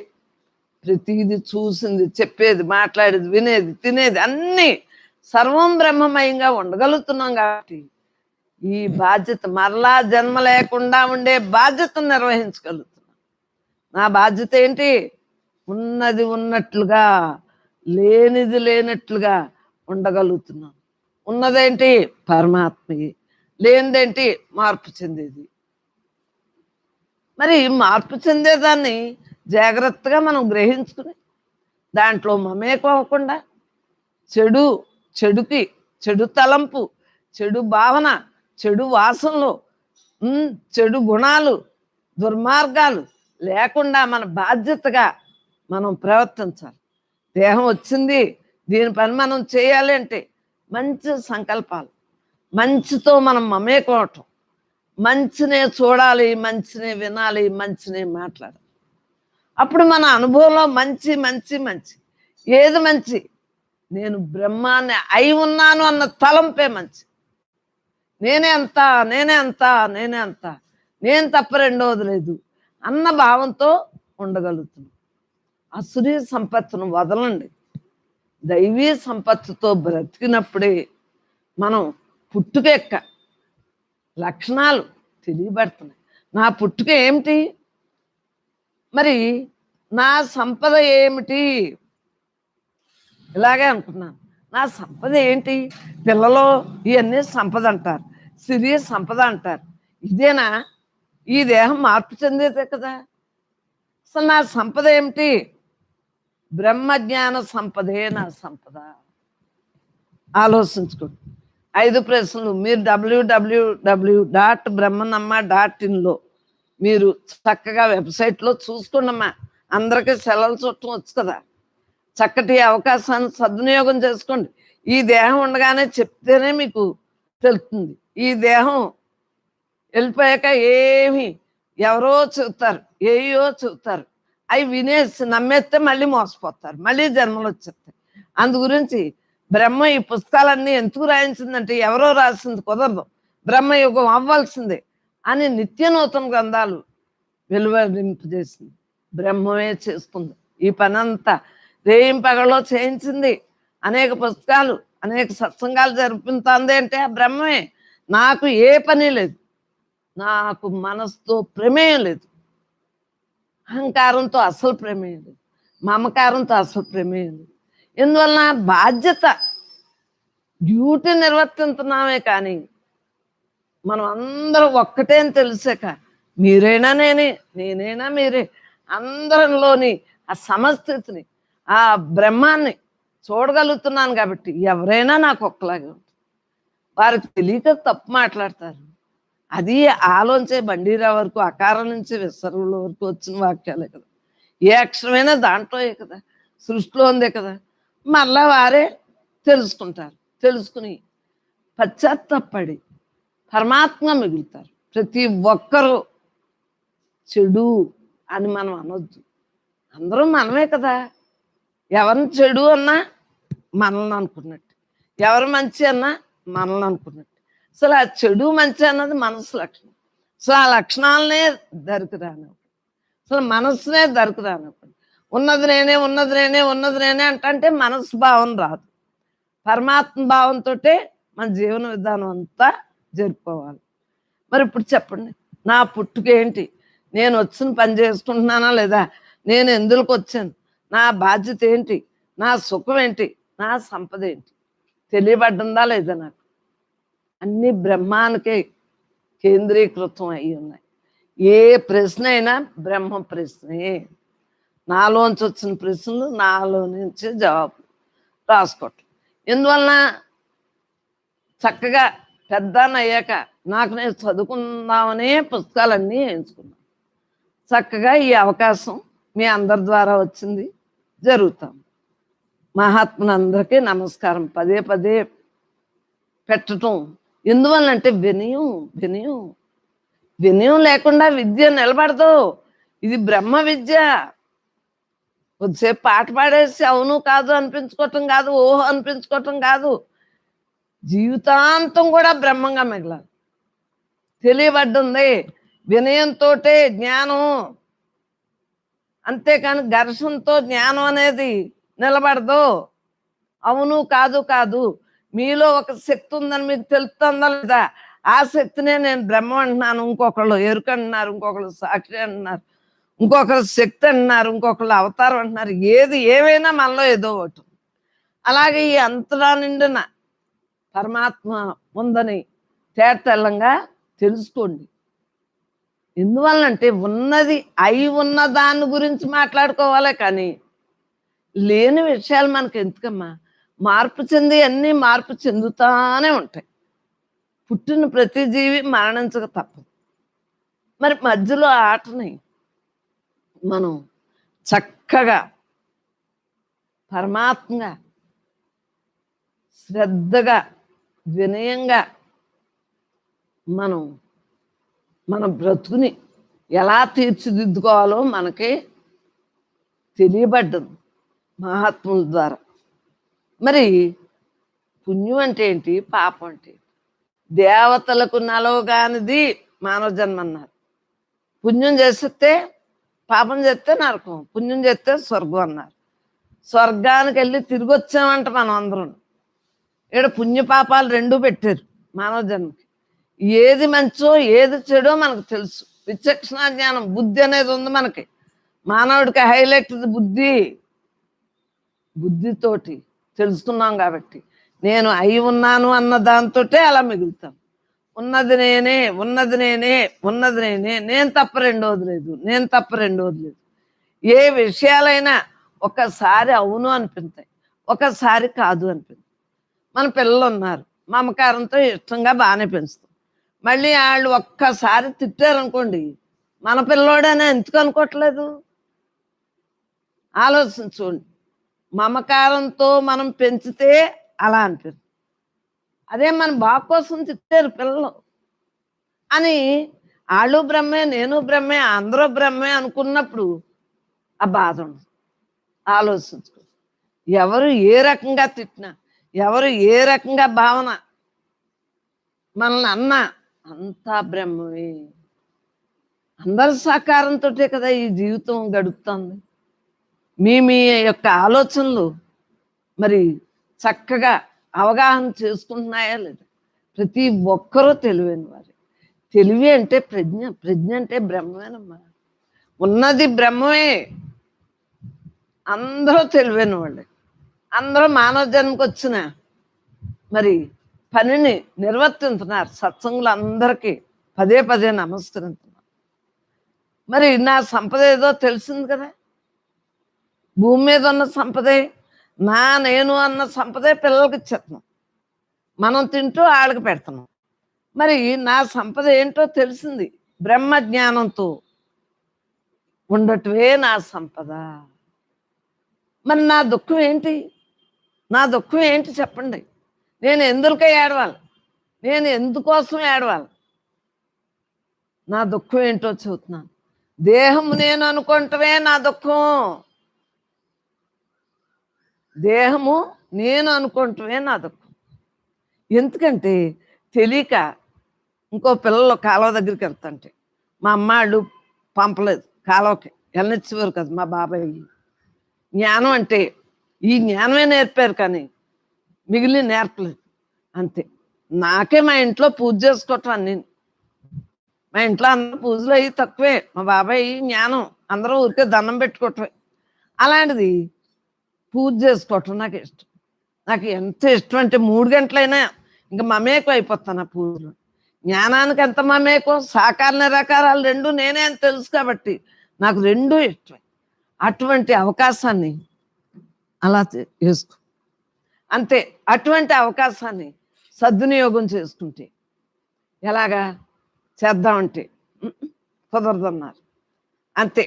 ప్రతిది చూసింది, చెప్పేది, మాట్లాడేది, వినేది, తినేది అన్నీ సర్వం బ్రహ్మమయంగా ఉండగలుగుతున్నాం. కాబట్టి ఈ బాధ్యత, మరలా జన్మ లేకుండా ఉండే బాధ్యతను నిర్వహించగలుగుతున్నాం. నా బాధ్యత ఏంటి? ఉన్నది ఉన్నట్లుగా, లేనిది లేనట్లుగా ఉండగలుగుతున్నాం. ఉన్నదేంటి? పరమాత్మయే. లేనిదేంటి? మార్పు చెందేది. మరి మార్పు చెందేదాన్ని జాగ్రత్తగా మనం గ్రహించుకుని దాంట్లో మమేకం అవ్వకుండా చెడుకి చెడు తలంపు, చెడు భావన, చెడు వాసనలు, చెడు గుణాలు, దుర్మార్గాలు లేకుండా మన బాధ్యతగా మనం ప్రవర్తించాలి. దేహం వచ్చింది, దీని పని మనం చేయాలి అంటే మంచి సంకల్పాలు, మంచితో మనం మమేకం అవటం, మంచినే చూడాలి, మంచినే వినాలి, మంచినే మాట్లాడాలి. అప్పుడు మన అనుభవంలో మంచి మంచి మంచి ఏది మంచి? నేను బ్రహ్మాన్ని అయి ఉన్నాను అన్న తలంపే మంచి. నేనే అంత, నేనే అంత, నేనే అంత, నేను తప్ప రెండవది లేదు అన్న భావంతో ఉండగలుగుతున్నాం. అసురీ సంపత్తును వదలండి. దైవీ సంపత్తుతో బ్రతికినప్పుడే మనం పుట్టుక యొక్క లక్షణాలు తెలియబడుతున్నాయి. నా పుట్టుక ఏమిటి? మరి నా సంపద ఏమిటి? ఇలాగే అనుకున్నాను. నా సంపద ఏంటి? పిల్లలు ఇవన్నీ సంపద అంటారు, సిరి సంపద అంటారు. ఇదేనా? ఈ దేహం మార్పు చెందేదే కదా. అసలు నా సంపద ఏమిటి? బ్రహ్మజ్ఞాన సంపదే నా సంపద. ఆలోచించుకోండి. 5 ప్రశ్నలు మీరు www.brahmanamma.in మీరు చక్కగా వెబ్సైట్లో చూసుకోండమ్మా. అందరికీ సెలవులు చుట్టం వచ్చు కదా. చక్కటి అవకాశాన్ని సద్వినియోగం చేసుకోండి. ఈ దేహం ఉండగానే చెప్తేనే మీకు తెలుస్తుంది. ఈ దేహం వెళ్ళిపోయాక ఏమి ఎవరో చెబుతారు, ఏయో చెబుతారు, అవి వినేసి నమ్మేస్తే మళ్ళీ మోసపోతారు, మళ్ళీ జన్మలు వచ్చేస్తాయి. అందు గురించి బ్రహ్మ ఈ పుస్తకాలన్నీ ఎందుకు రాయించిందంటే ఎవరో రాసింది కుదరదు, బ్రహ్మయుగం అవ్వాల్సిందే అని నిత్య నూతన గ్రంథాలు వెలువరింపజేసింది. బ్రహ్మమే చేసుకుంది ఈ పనంతా. రేయింపగలో చేయించింది. అనేక పుస్తకాలు, అనేక సత్సంగాలు జరుపుతుంది అంటే ఆ బ్రహ్మమే. నాకు ఏ పని లేదు, నాకు మనసుతో ప్రమేయం లేదు, అహంకారంతో అసలు ప్రమేయం లేదు, మమకారంతో అసలు ప్రమేయం లేదు. ఎందువలన బాధ్యత, డ్యూటీ నిర్వర్తిస్తున్నామే. కానీ మనం అందరూ ఒక్కటే అని తెలిసాక మీరైనా నేనే, నేనైనా మీరే, అందరిలోని ఆ సమస్థితిని, ఆ బ్రహ్మాన్ని చూడగలుగుతున్నాను. కాబట్టి ఎవరైనా నాకు ఒక్కలాగే ఉంటుంది. వారికి తెలియక తప్పు మాట్లాడతారు. అది ఆలోంచే బండీరా వరకు, అకారం నుంచి విసరుల వరకు వచ్చిన వాక్యాలే కదా. ఏ అక్షరమైనా దాంట్లోయే కదా, సృష్టిలో ఉందే కదా. మళ్ళా వారే తెలుసుకుంటారు. తెలుసుకుని పశ్చాత్తాపడి పరమాత్మ మిగులుతారు. ప్రతి ఒక్కరూ చెడు అని మనం అనొద్దు. అందరూ మనమే కదా. ఎవరిని చెడు అన్నా మనల్ని అనుకున్నట్టు, ఎవరు మంచి అన్నా మనల్ని అనుకున్నట్టు. అసలు ఆ చెడు మంచి అన్నది మనసు లక్షణం. అసలు ఆ లక్షణాలనే దరికి రానివ్వడు. అసలు మనస్సునే దరికి రానివ్వడు. ఉన్నది నేనే, ఉన్నది నేనే, ఉన్నది నేనే అంటే మనస్సు భావం రాదు. పరమాత్మ భావంతోటే మన జీవన విధానం అంతా జరుపుకోవాలి. మరి ఇప్పుడు చెప్పండి, నా పుట్టుక ఏంటి? నేను వచ్చిన పని చేసుకుంటున్నానా లేదా? నేను ఎందులోకి వచ్చాను? నా బాధ్యత ఏంటి? నా సుఖం ఏంటి? నా సంపద ఏంటి? తెలియబడ్డందా లేదా నాకు? అన్నీ బ్రహ్మానికే కేంద్రీకృతం అయి ఉన్నాయి. ఏ ప్రశ్న అయినా బ్రహ్మ ప్రశ్నే. నాలోంచి వచ్చిన ప్రశ్నలు నాలో నుంచి జవాబు రాసుకోవటం. ఎందువలన చక్కగా పెద్దనయ్యాక నాకు నేను చదువుకుందామనే పుస్తకాలన్నీ ఎంచుకున్నాను. చక్కగా ఈ అవకాశం మీ అందరి ద్వారా వచ్చింది, జరుగుతాం. మహాత్ములందరికీ నమస్కారం పదే పదే పెట్టడం. ఎందువల్లంటే వినయం, వినయం, వినయం లేకుండా విద్య నిలబడదు. ఇది బ్రహ్మ విద్య. కొద్దిసేపు పాట పాడేసి అవును కాదు అనిపించుకోవటం కాదు, ఓహో అనిపించుకోవటం కాదు. జీవితాంతం కూడా బ్రహ్మంగా మిగలాలి. తెలియబడ్డంది వినయంతో జ్ఞానం, అంతేకాని ఘర్షణతో జ్ఞానం అనేది నిలబడదు. అవును కాదు కాదు. మీలో ఒక శక్తి ఉందని మీకు తెలుస్తుందా లేదా? ఆ శక్తినే నేను బ్రహ్మ అంటున్నాను, ఇంకొకళ్ళు ఎరుక అంటున్నారు, ఇంకొకళ్ళు సాక్షి అంటున్నారు, ఇంకొకరు శక్తి అంటున్నారు, ఇంకొకళ్ళు అవతారం అంటున్నారు. ఏది ఏమైనా మనలో ఏదో ఒకటి. అలాగే ఈ అంతరా నిండిన పరమాత్మ ఉందని తేటతెల్లంగా తెలుసుకోండి. ఎందువల్లంటే ఉన్నది అయి ఉన్న దాని గురించి మాట్లాడుకోవాలే కానీ లేని విషయాలు మనకు ఎందుకమ్మా? మార్పు చెంది అన్నీ మార్పు చెందుతానే ఉంటాయి. పుట్టిన ప్రతి జీవి మరణించక తప్పదు. మరి మధ్యలో ఆటని మనం చక్కగా పరమాత్మగా శ్రద్ధగా వినయంగా మనం మన బ్రతుకుని ఎలా తీర్చిదిద్దుకోవాలో మనకి తెలియబడ్డది మహాత్ముల ద్వారా. మరి పుణ్యం అంటే ఏంటి, పాపం అంటే ఏంటి? దేవతలకు నలవగానిది మానవ జన్మ అన్నారు. పుణ్యం చేస్తే పాపం చేస్తే నరకం, పుణ్యం చేస్తే స్వర్గం అన్నారు. స్వర్గానికి వెళ్ళి తిరిగి వచ్చామంట మనం అందరం. ఇక్కడ పుణ్యపాపాలు రెండూ పెట్టారు మానవ జన్మకి. ఏది మంచో ఏది చెడో మనకు తెలుసు. విచక్షణ జ్ఞానం, బుద్ధి అనేది ఉంది మనకి. మానవుడికి హైలైట్ బుద్ధి. బుద్ధితోటి తెలుసుకున్నాం కాబట్టి నేను అయి ఉన్నాను అన్న దాంతో అలా మిగులుతాం. ఉన్నది నేనే, ఉన్నది నేనే, ఉన్నది నేనే, నేను తప్ప రెండోది లేదు, నేను తప్ప రెండోది లేదు. ఏ విషయాలైనా ఒకసారి అవును అనిపిస్తాయి, ఒకసారి కాదు అనిపిస్తాయి. మన పిల్లలు ఉన్నారు, మమకారంతో ఇష్టంగా బాగానే పెంచుతాం. మళ్ళీ వాళ్ళు ఒక్కసారి తిట్టారనుకోండి, మన పిల్లోడనే ఎందుకు అనుకోవట్లేదు? ఆలోచించుకోండి. మమకారంతో మనం పెంచితే అలా అనిపిస్తుంది. అదే మన బాగు కోసం తిట్టారు పిల్లలు అని వాళ్ళు బ్రహ్మే, నేను బ్రహ్మే, అందరూ బ్రహ్మే అనుకున్నప్పుడు ఆ బాధ ఉండదు. ఆలోచించుకో. ఎవరు ఏ రకంగా తిట్టినా, ఎవరు ఏ రకంగా భావన మనల్ని అన్నా అంతా బ్రహ్మమే. అందరి సహకారంతో కదా ఈ జీవితం గడుపుతుంది. మీ మీ యొక్క ఆలోచనలు మరి చక్కగా అవగాహన చేసుకుంటున్నాయా లేదా? ప్రతి ఒక్కరూ తెలివైన వారు. తెలివి అంటే ప్రజ్ఞ, ప్రజ్ఞ అంటే బ్రహ్మమేనమ్మా. ఉన్నది బ్రహ్మమే. అందరూ తెలివైన వాళ్ళే. అందరూ మానవ జన్మకు వచ్చిన మరి పనిని నిర్వర్తించున్నారు. సత్సంగులు అందరికీ పదే పదే నమస్కరిస్తున్నారు. మరి నా సంపద ఏదో తెలిసింది కదా. భూమి మీద ఉన్న సంపదే, నా నేను అన్న సంపదే పిల్లలకి ఇచ్చేస్తున్నాం. మనం తింటూ వాళ్ళకి పెడుతున్నాం. మరి నా సంపద ఏంటో తెలిసింది. బ్రహ్మ జ్ఞానంతో ఉండటమే నా సంపద. మరి నా దుఃఖం ఏంటి? నా దుఃఖం ఏంటి చెప్పండి? నేను ఎందుకై ఏడవాలి? నేను ఎందుకోసం ఏడవాలి? నా దుఃఖం ఏంటో చెబుతున్నాను. దేహం నేను అనుకుంటమే నా దుఃఖం. దేహము నేను అనుకుంటమే నా దుఃఖం. ఎందుకంటే తెలియక ఇంకో పిల్లలు కాలువ దగ్గరికి వెళ్తుంటే మా అమ్మాళ్ళు పంపలేదు కాలువకి, వెళ్ళనిచ్చేవారు కదా మా బాబాయ్. జ్ఞానం అంటే ఈ జ్ఞానమే నేర్పారు కానీ మిగిలిన నేర్పలేదు. అంతే. నాకే మా ఇంట్లో పూజ చేసుకోవటం అన్ని, మా ఇంట్లో అందరూ పూజలు అయ్యి తక్కువే, మా బాబాయ్ జ్ఞానం, అందరూ ఊరికే దండం పెట్టుకోవటమే. అలాంటిది పూజ చేసుకోవటం నాకు ఇష్టం. నాకు ఎంత ఇష్టం అంటే 3 గంటలైనా ఇంకా మమేకం అయిపోతాను ఆ పూజలో. జ్ఞానానికి ఎంత మమేకం, సాకార నిరాకారాలు రెండు నేనే అని తెలుసు కాబట్టి నాకు రెండూ ఇష్టమే. అటువంటి అవకాశాన్ని అలా చేసుకో, అంతే. అటువంటి అవకాశాన్ని సద్వినియోగం చేసుకుంటే ఎలాగా చేద్దామంటే కుదరదన్నారు. అంతే.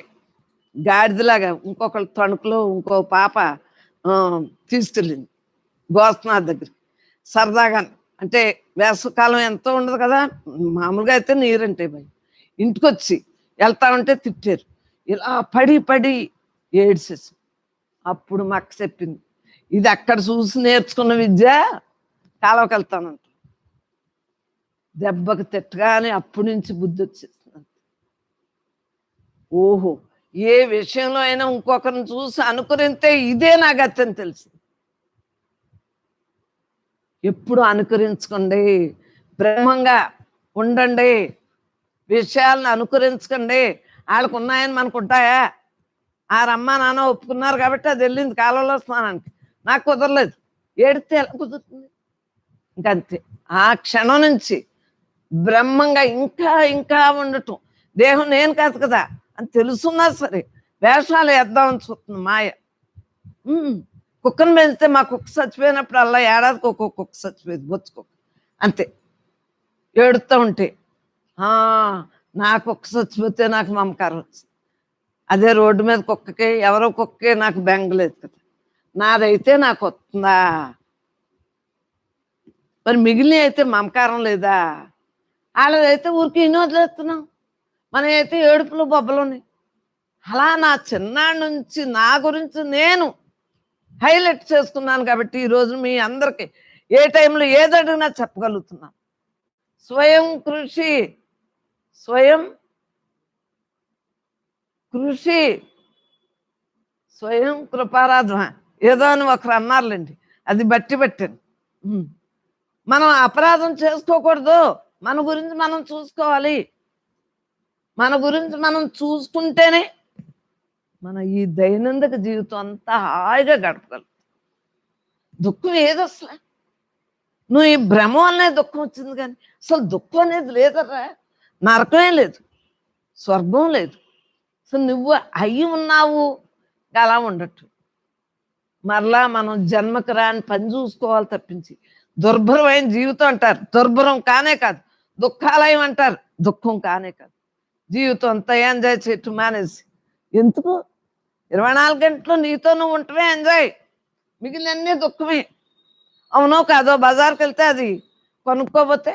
గాడిదలాగా ఇంకొకళ్ళ తణుకులో ఇంకో పాప తీసుకెళ్ళింది గోస్నాథ్ దగ్గర సరదాగా. అంటే వేసవకాలం ఎంతో ఉండదు కదా, మామూలుగా అయితే నీరంటే భయం. ఇంటికి వచ్చి వెళ్తా ఉంటే తిట్టారు, ఇలా పడి పడి ఏడ్చేసి. అప్పుడు మా అక్క చెప్పింది, ఇది అక్కడ చూసి నేర్చుకున్న విద్య, కాలువకి వెళ్తానంట. దెబ్బకి తిట్టగానే అప్పటి నుంచి బుద్ధి వచ్చేస్తుంది. ఓహో, ఏ విషయంలో అయినా ఇంకొకరిని చూసి అనుకరిస్తే ఇదే నా గతి అని తెలిసింది. ఎప్పుడు అనుకరించకండి, బ్రహ్మంగా ఉండండి, విషయాలను అనుకరించకండి. వాళ్ళకు ఉన్నాయని మనకు ఉంటాయా? ఆ రమ్మ నాన్న ఒప్పుకున్నారు కాబట్టి అది వెళ్ళింది కాలంలో స్నానానికి, నాకు కుదరలేదు, ఏడితే ఎలా కుదురుతుంది? ఇంకంతే. ఆ క్షణం నుంచి బ్రహ్మంగా ఇంకా ఇంకా ఉండటం. దేహం నేను కాదు కదా అని తెలుసున్నా సరే వేషాలు వేద్దామని చూస్తుంది మాయ. కుక్కను పెంచితే మా కుక్క చచ్చిపోయినప్పుడు అలా ఏడాదికి ఒక్కొక్క కుక్క చచ్చిపోయేది, బొచ్చుకుక్క. అంతే. ఏడుతూ ఉంటే నా కుక్క చచ్చిపోతే నాకు మమకారం వచ్చింది. అదే రోడ్డు మీద కుక్కకి, ఎవరో కుక్కకి నాకు బెంగలేదు కదా, నాదైతే నాకు వస్తుందా? మరి మిగిలిన అయితే మమకారం లేదా? వాళ్ళదైతే ఊరికి ఇన్ని వదిలేస్తున్నాం, మన అయితే ఏడుపులు బొబ్బలుని. అలా నా చిన్నాడి నుంచి నా గురించి నేను హైలైట్ చేసుకున్నాను కాబట్టి ఈరోజు మీ అందరికీ ఏ టైంలో ఏదడిగినా చెప్పగలుగుతున్నాను. స్వయం కృషి, స్వయం కృషి, స్వయం కృపారాధన ఏదో అని ఒకరు అన్నారులేండి, అది బట్టి పెట్టాను. మనం అపరాధం చేసుకోకూడదు, మన గురించి మనం చూసుకోవాలి. మన గురించి మనం చూసుకుంటేనే మన ఈ దైనందిక జీవితం అంతా హాయిగా గడపగలం. దుఃఖం ఏది అసలు? నువ్వు ఈ భ్రమ వల్లనే దుఃఖం వచ్చింది, కానీ అసలు దుఃఖం అనేది లేదరా. నరకమే లేదు, స్వర్గం లేదు. అసలు నువ్వు అయ్యి ఉన్నావు, అలా ఉండట్టు. మరలా మనం జన్మకు రాని పని చూసుకోవాలి తప్పించి, దుర్భరమైన జీవితం అంటారు, దుర్భరం కానే కాదు. దుఃఖాలయం అంటారు, దుఃఖం కానే కాదు. జీవితం అంతా ఎంజాయ్ చేయటం మానేసి ఎందుకు? 24 గంటలు నీతో నువ్వు ఉంటమే ఎంజాయ్, మిగిలినన్నీ దుఃఖమే. అవునో కాదో, బజార్కి వెళ్తే అది కొనుక్కోపోతే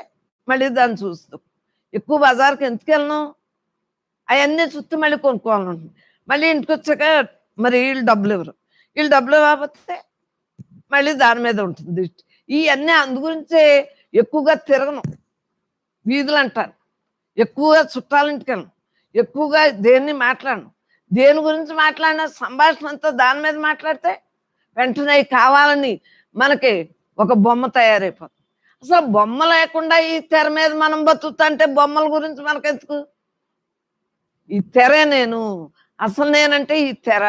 మళ్ళీ దాన్ని చూస్తూ ఎక్కువ బజార్కి ఎందుకు వెళ్ళను, అవన్నీ చుట్టూ మళ్ళీ కొనుక్కోవాలంటుంది. మళ్ళీ ఇంటికి వచ్చాక మరి వీళ్ళు డబ్బులు ఇవ్వరు, వీళ్ళు డబ్బులు ఇవ్వకపోతే మళ్ళీ దాని మీద ఉంటుంది దృష్టి. ఇవన్నీ అందు గురించే ఎక్కువగా తిరగను, వీధులు అంటారు, ఎక్కువగా చుట్టాలింటికి వెళ్ళను, ఎక్కువగా దేన్ని మాట్లాడను. దేని గురించి మాట్లాడినా సంభాషణ అంతా దాని మీద మాట్లాడితే వెంటనే కావాలని మనకి ఒక బొమ్మ తయారైపోతుంది. అసలు బొమ్మ లేకుండా ఈ తెర మీద మనం బతుకుతుంటే బొమ్మల గురించి మనకెందుకు? ఈ తెరే నేను, అసలు నేనంటే ఈ తెర.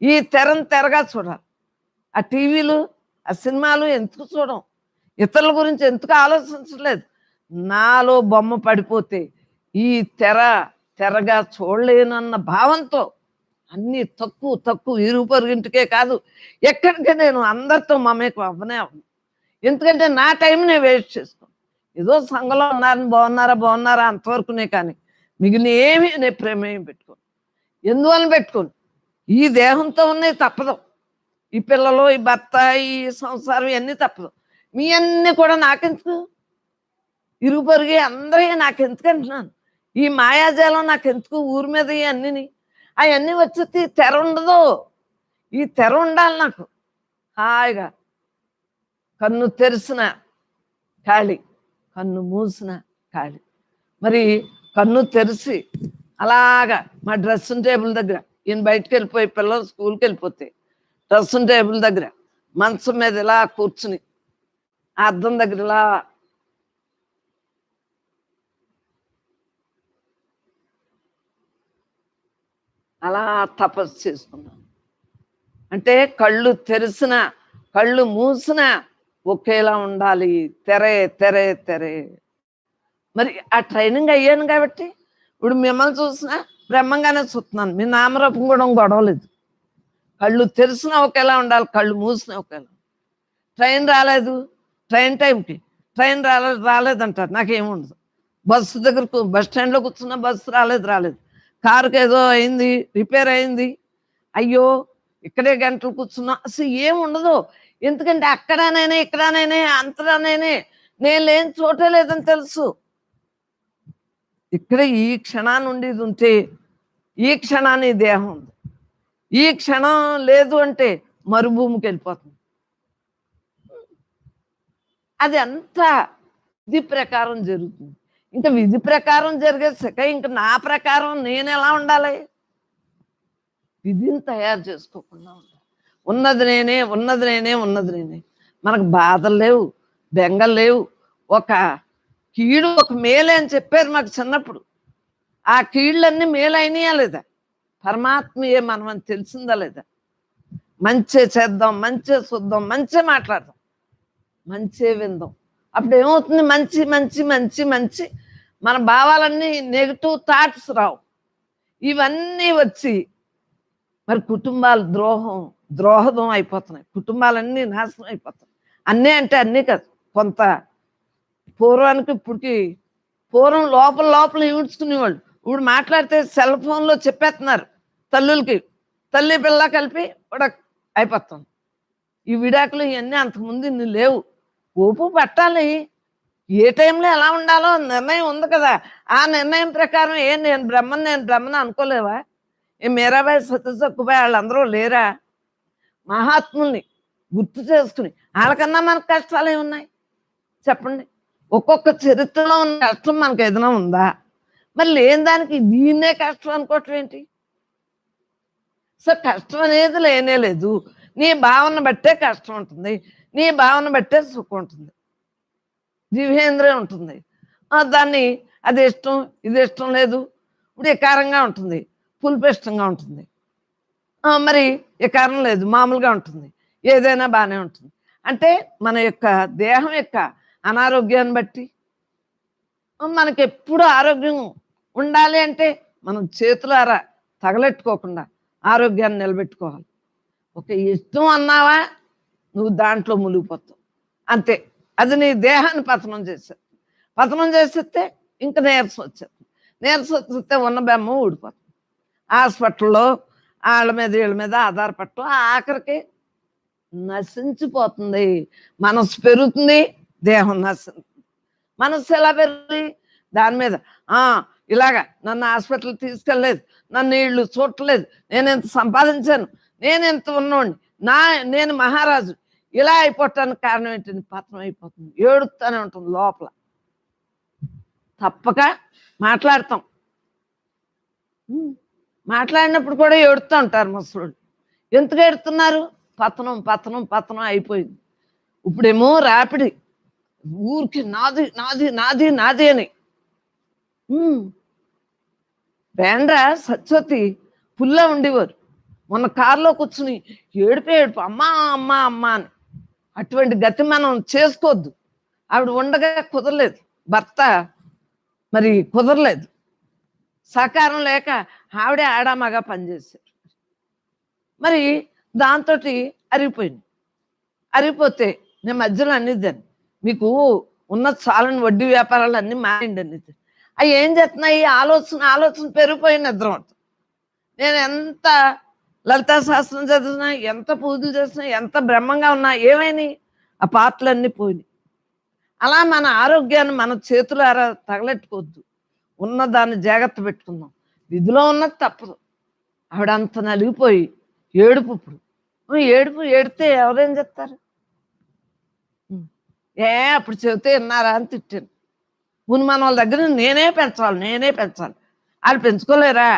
ఈ తెరను తెరగా చూడాలి. ఆ టీవీలు, ఆ సినిమాలు ఎందుకు చూడం? ఇతరుల గురించి ఎందుకు ఆలోచించలేదు? నాలో బొమ్మ పడిపోతే ఈ తెరగా చూడలేనన్న భావంతో అన్నీ తక్కువ తక్కువ, ఇరుగు పొరుగింటికే కాదు ఎక్కడికే నేను అందరితో మమేకం అవ్వనే అవ్వను. ఎందుకంటే నా టైం నేను వేస్ట్ చేసుకోను. ఏదో సంఘంలో ఉన్నారని బాగున్నారా అంతవరకునే, కానీ మిగిలిన ఏమీ నేను ప్రేమేం పెట్టుకోను. ఎందువల్ల పెట్టుకోను? ఈ దేహంతో ఉన్నాయి తప్పదు, ఈ పిల్లలు, ఈ భర్త, ఈ సంసారం ఇవన్నీ తప్పదు. మీ అన్నీ కూడా నాకెందుకు? ఇరుగు పొరుగు అందరూ నాకెందుకు అంటున్నాను? ఈ మాయాజాలం నాకెందుకు? ఊరి మీద ఇవన్నీ అవన్నీ వచ్చి తెర ఉండదు. ఈ తెర ఉండాలి నాకు హాయిగా. కన్ను తెరిసిన ఖాళీ, కన్ను మూసిన ఖాళీ. మరి కన్ను తెరిచి అలాగా మా డ్రెస్సింగ్ టేబుల్ దగ్గర ఈయన బయటకు వెళ్ళిపోయి పిల్లలు స్కూల్కి వెళ్ళిపోతే డ్రెస్సింగ్ టేబుల్ దగ్గర మంచం మీద ఇలా కూర్చుని ఆ అద్దం దగ్గర ఇలా అలా తపస్సు చేసుకున్నాను. అంటే కళ్ళు తెరిసిన కళ్ళు మూసిన ఒకేలా ఉండాలి. తెరే తెరే తెరే. మరి ఆ ట్రైనింగ్ అయ్యాను కాబట్టి ఇప్పుడు మిమ్మల్ని చూసినా బ్రహ్మంగానే చూస్తున్నాను. మీ నామరూపం కూడా గొడవలేదు. కళ్ళు తెరిసినా ఒకేలా ఉండాలి, కళ్ళు మూసినా ఒకేలా. ట్రైన్ రాలేదు, ట్రైన్ టైంకి ట్రైన్ రాలేదంటారు, నాకేముండదు. బస్సు దగ్గర బస్ స్టాండ్లో కూర్చున్నా బస్సు రాలేదు. కారుకి ఏదో అయింది, రిపేర్ అయింది, అయ్యో ఇక్కడే గంటలు కూర్చున్నా, అసలు ఏముండదు. ఎందుకంటే అక్కడనేనే ఇక్కడనేనే అంతరానేనే, నేను లేని చోటే లేదని తెలుసు. ఇక్కడ ఈ క్షణాన్ని ఉండేది ఉంటే ఈ క్షణాన్ని దేహం ఉంది. ఈ క్షణం లేదు అంటే మరుభూమికి వెళ్ళిపోతుంది. అది అంతా విధి ప్రకారం జరుగుతుంది. ఇంకా విధి ప్రకారం జరిగేసాక ఇంకా నా ప్రకారం నేను ఎలా ఉండాలి? విధిని తయారు చేసుకోకుండా ఉండాలి. ఉన్నది నేనే, ఉన్నది నేనే, ఉన్నది నేనే. మనకు బాధలు లేవు, బెంగలు లేవు. ఒక కీడు ఒక మేలే అని చెప్పారు మాకు చిన్నప్పుడు. ఆ కీళ్ళన్నీ మేలైనయా లేదా? పరమాత్మయే మనం అని తెలిసిందా లేదా? మంచే చేద్దాం, మంచే చూద్దాం, మంచే మాట్లాడదాం, మంచే విందాం. అప్పుడు ఏమవుతుంది? మంచి మంచి మంచి మంచి మన భావాలన్నీ నెగిటివ్ థాట్స్ రావు. ఇవన్నీ వచ్చి మరి కుటుంబాలు ద్రోహదం అయిపోతున్నాయి. కుటుంబాలన్నీ నాశనం అయిపోతున్నాయి. అన్నీ అంటే అన్నీ కాదు, కొంత. పూర్వానికి ఇప్పటికి పూర్వం లోపల ఈడ్చుకునేవాళ్ళు. ఇప్పుడు మాట్లాడితే సెల్ ఫోన్లో చెప్పేస్తున్నారు తల్లులకి. తల్లి పిల్ల కలిపి అయిపోతుంది. ఈ విడాకులు ఇవన్నీ అంతకుముందు ఇన్ని లేవు. ఓపు పట్టాలి. ఏ టైంలో ఎలా ఉండాలో నిర్ణయం ఉంది కదా. ఆ నిర్ణయం ప్రకారం నేను బ్రహ్మని అనుకోలేవా? మీరాబాయి, సత్యసక్కుబాయి వాళ్ళందరూ లేరా? మహాత్ముల్ని గుర్తు చేసుకుని వాళ్ళకన్నా మనకు కష్టాలు ఏమున్నాయి చెప్పండి? ఒక్కొక్క చరిత్రలో ఉన్న కష్టం మనకు ఏదైనా ఉందా? మరి లేని దానికి దీన్నే కష్టం అనుకోవటం ఏంటి? సో కష్టం అనేది లేనే లేదు. నీ భావన బట్టే కష్టం ఉంటుంది, నీ భావన బట్టే సుఖం ఉంటుంది, దివ్యేంద్రియం ఉంటుంది. దాన్ని అది ఇష్టం ఇది ఇష్టం లేదు. ఇప్పుడు వికారంగా ఉంటుంది, పులుపు ఇష్టంగా ఉంటుంది. మరి వికారం లేదు, మామూలుగా ఉంటుంది, ఏదైనా బాగానే ఉంటుంది. అంటే మన యొక్క దేహం యొక్క అనారోగ్యాన్ని బట్టి మనకి ఎప్పుడు ఆరోగ్యం ఉండాలి అంటే మనం చేతులారా తగలెట్టుకోకుండా ఆరోగ్యాన్ని నిలబెట్టుకోవాలి. ఒక ఇష్టం అన్నావా నువ్వు దాంట్లో మునిగిపోతావు అంతే. అది నీ దేహాన్ని పతనం చేసేస్తే ఇంకా నీరసం వచ్చేస్తే ఉన్న బెమ్మ ఊడిపోతుంది. హాస్పిటల్లో వీళ్ళ మీద ఆధారపడటం ఆఖరికి నశించిపోతుంది. మనసు పెరుగుతుంది, దేహం నశించుతుంది. మనసు ఎలా పెరుగుతుంది? దాని మీద ఇలాగా నన్ను హాస్పిటల్ తీసుకెళ్ళలేదు, నన్ను వీళ్ళు చూడలేదు, నేను ఎంత సంపాదించాను, నేను ఎంత ఉన్నోడిని, నేను మహారాజు, ఇలా అయిపోవటానికి కారణం ఏంటని పతనం అయిపోతుంది. ఏడుస్తూనే ఉంటుంది లోపల. తప్పక మాట్లాడతాం. మాట్లాడినప్పుడు కూడా ఏడుతూ ఉంటారు ముసలోళ్ళు. ఎందుకు ఏడుతున్నారు? పతనం పతనం పతనం అయిపోయింది. ఇప్పుడేమో రాపిడి, ఊరికి నాది నాది నాది నాది అని. బేండ్ర సత్యవతి పుల్లా ఉండేవారు. మొన్న కారులో కూర్చుని ఏడుపు అమ్మా అమ్మా అమ్మా అని. అటువంటి గతి మనం చేసుకోవద్దు. ఆవిడ ఉండగా కుదరలేదు, భర్త మరి కుదరలేదు, సహకారం లేక ఆవిడే ఆడామగా పనిచేశారు. మరి దాంతో అరిగిపోతే నేను మధ్యలో అన్నిద్దాను, మీకు ఉన్న చాలని వడ్డీ వ్యాపారాలు అన్నీ మాయండి అన్నిద్దాను. అవి ఏం చేస్తున్నాయి? ఆలోచన పెరిగిపోయి నిద్ర ఉంటుంది. నేను ఎంత లలితా శాస్త్రం చదివినా, ఎంత పూజలు చేసినా, ఎంత బ్రహ్మంగా ఉన్నా ఏమైనాయి? ఆ పాటలన్నీ పోయినాయి. అలా మన ఆరోగ్యాన్ని మన చేతులారా తగలెట్టుకోవద్దు. ఉన్నదాన్ని జాగ్రత్త పెట్టుకుందాం. విధిలో ఉన్నది తప్పదు. ఆవిడంత నలిగిపోయి ఏడుపు. ఇప్పుడు ఏడితే ఎవరేం చెప్తారు? అప్పుడు చెబితే విన్నారా అని తిట్టాను. మన వాళ్ళ దగ్గర నేనే పెంచాలి, నేనే పెంచాలి. వాళ్ళు పెంచుకోలేరా?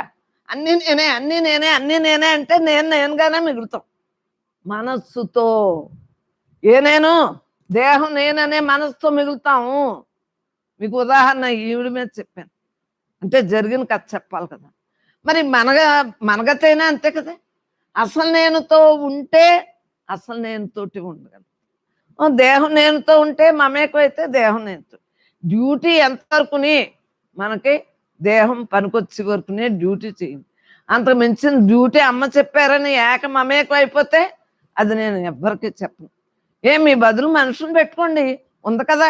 అన్నీ నేనే, అన్నీ నేనే, అన్నీ నేనే అంటే నేనుగానే మిగులుతాం. మనస్సుతో నేను దేహం నేననే మనసుతో మిగులుతాము. మీకు ఉదాహరణ ఈవిడ మీద చెప్పాను. అంటే జరిగిన కథ చెప్పాలి కదా. మరి మనగతైనా అంతే కదా. అసలు నేనుతో ఉంటే అసలు నేనుతోటి ఉండగలను. దేహం నేనుతో ఉంటే మమేకమైతే దేహం నేనుతో. డ్యూటీ ఎంతవరకుని మనకి దేహం పనికొచ్చే వరకునే డ్యూటీ చేయండి. అంతకు మించిన డ్యూటీ అమ్మ చెప్పారని మమేకం అయిపోతే అది నేను ఎవ్వరికి చెప్పను. మీ బదులు మనుషుని పెట్టుకోండి, ఉంది కదా.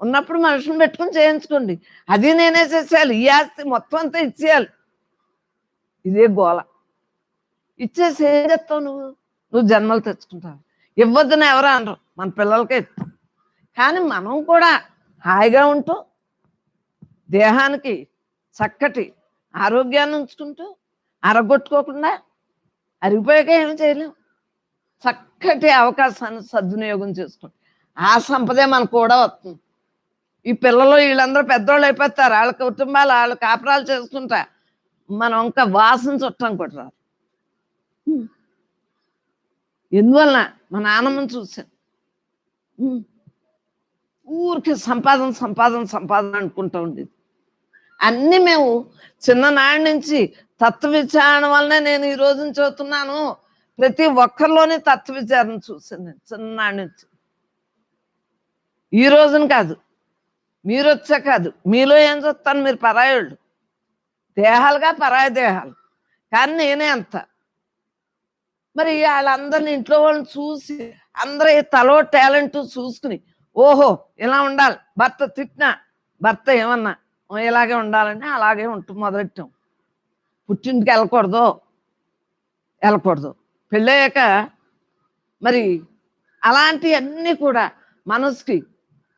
ఉన్నప్పుడు మనుషుని పెట్టుకుని చేయించుకోండి. అది నేనే చేసేయాలి, ఈ ఆస్తి మొత్తం అంతా ఇచ్చేయాలి. ఇదే గోల. ఇచ్చేసి ఏం చెప్తావు నువ్వు జన్మలు తెచ్చుకుంటావు. ఇవ్వద్దని ఎవరు అనరు, మన పిల్లలకే ఇస్తాం. కానీ మనం కూడా హాయిగా ఉంటూ దేహానికి చక్కటి ఆరోగ్యాన్ని ఉంచుకుంటూ అరగొట్టుకోకుండా అరిగిపోయాక ఏమి చేయలేం. చక్కటి అవకాశాన్ని సద్వినియోగం చేసుకుంటాం. ఆ సంపదే మనకు కూడా వస్తుంది. ఈ పిల్లలు వీళ్ళందరూ పెద్దోళ్ళు అయిపోతారు, వాళ్ళ కుటుంబాలు వాళ్ళ కాపురాలు చేసుకుంటా మనం ఇంకా వాసన చుట్టాం కూడా రాదు. ఎందువలన మా నాన్నమ్మని చూశాను. ఊరికి సంపాదన సంపాదన సంపాదన అనుకుంటూ ఉండేది. అన్నీ మేము చిన్ననాటి నుంచి తత్వ విచారణ వల్లనే నేను ఈ రోజున చదువుతున్నాను. ప్రతి ఒక్కరిలోని తత్వ విచారణ చూశాను నేను చిన్ననాటి నుంచి. ఈ రోజున కాదు, మీరు వచ్చా కాదు. మీలో ఏం చూస్తాను, మీరు పరాయోళ్ళు దేహాలుగా పరాయి దేహాలు. కానీ నేనే అంత. మరి వాళ్ళందరిని ఇంట్లో వాళ్ళని చూసి అందరూ తలో టాలెంట్ చూసుకుని ఓహో ఇలా ఉండాలి, భర్త తిట్టినా భర్త ఏమన్నా ఇలాగే ఉండాలని అలాగే మొదలెట్టాం. పుట్టింటికి వెళ్ళకూడదు పెళ్ళయ్యాక మరి అలాంటివన్నీ కూడా మనసుకి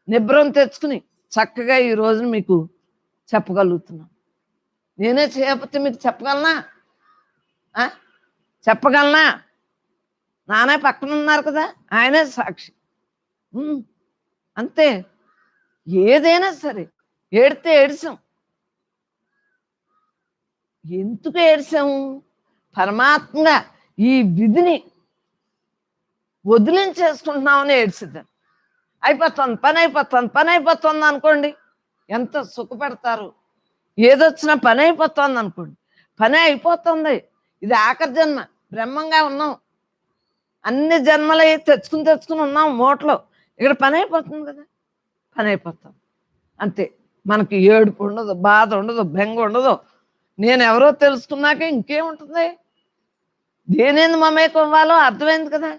నిబ్రం తెచ్చుకుని చక్కగా ఈ రోజున మీకు చెప్పగలుగుతున్నాను. నేనే చేయకపోతే మీకు చెప్పగలనా? నానే పక్కన ఉన్నారు కదా, ఆయనే సాక్షి. అంతే. ఏదైనా సరే ఏడితే ఏడిసాం. ఎందుకు ఏడిసాము? పరమాత్మగా ఈ విధిని వదిలించేసుకుంటున్నామని ఏడ్చిద్దాం. పని అయిపోతుంది అనుకోండి, ఎంత సుఖపడతారు. ఏదొచ్చినా పని అయిపోతుంది అనుకోండి, పని అయిపోతుంది. ఇది ఆఖరి జన్మ, బ్రహ్మంగా ఉన్నాం. అన్ని జన్మలు తెచ్చుకుని ఉన్నాం మూటలో. ఇక్కడ పని అయిపోతుంది కదా, పని అయిపోతాం అంతే. మనకి ఏడుపు ఉండదు, బాధ ఉండదు, బెంగ ఉండదు. నేను ఎవరో తెలుసుకున్నాక ఇంకేముంటుంది? దేనేందు మమేకం అవ్వాలో అర్థమైంది కదా.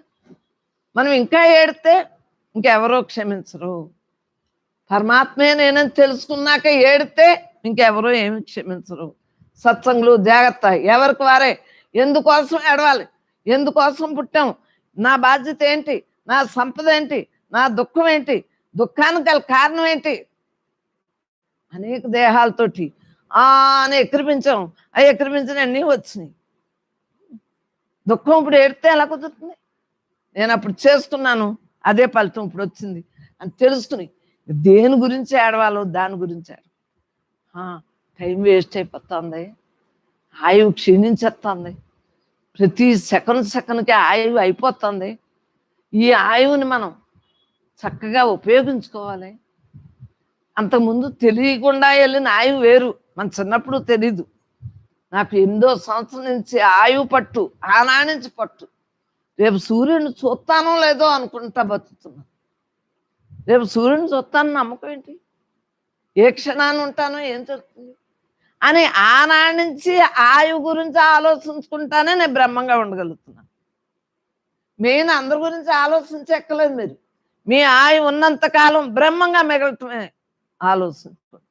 మనం ఇంకా ఏడితే ఇంకెవరో క్షమించరు. పరమాత్మే నేనని తెలుసుకున్నాక ఏడితే ఇంకెవరో ఏమి క్షమించరు. సత్సంగులు జాగ్రత్త, ఎవరికి వారే. ఎందుకోసం ఏడవాలి? ఎందుకోసం పుట్టాం? నా బాధ్యత ఏంటి? నా సంపద ఏంటి? నా దుఃఖం ఏంటి? దుఃఖానికి గల కారణం ఏంటి? అనేక దేహాలతోటి అని ఎక్కిరిపించాం. అవి ఎక్కిరిపించినవన్నీ వచ్చినాయి. దుఃఖం ఇప్పుడు ఏడితే ఎలా కుదురుతుంది? నేను అప్పుడు చేసుకున్నాను, అదే ఫలితం ఇప్పుడు వచ్చింది అని తెలుసుకుని దేని గురించి ఏడవాలో దాని గురించి టైం వేస్ట్ అయిపోతుంది, ఆయువు క్షీణించేస్తుంది. ప్రతి సెకండ్కి ఆయువు అయిపోతుంది. ఈ ఆయువుని మనం చక్కగా ఉపయోగించుకోవాలి. అంతకుముందు తెలియకుండా వెళ్ళిన ఆయువు వేరు. మన చిన్నప్పుడు తెలీదు. నాకు 8వ సంవత్సరం నుంచి ఆయువు పట్టు, ఆనాటి నుంచి పట్టు. రేపు సూర్యుడిని చూస్తానో లేదో అనుకుంటా బతుకుతున్నా. రేపు సూర్యుడిని చూస్తాను నమ్మకం ఏంటి? ఏ క్షణాన్ని ఉంటానో ఏం చెప్తుంది అని ఆనాటి నుంచి ఆయువు గురించి ఆలోచించుకుంటానే నేను బ్రహ్మంగా ఉండగలుగుతున్నాను. మెయిన్ అందరి గురించి ఆలోచించక్కలేదు. మీరు మీ ఆయువు ఉన్నంతకాలం బ్రహ్మంగా మిగలటమే ఆలోచించుకోండి.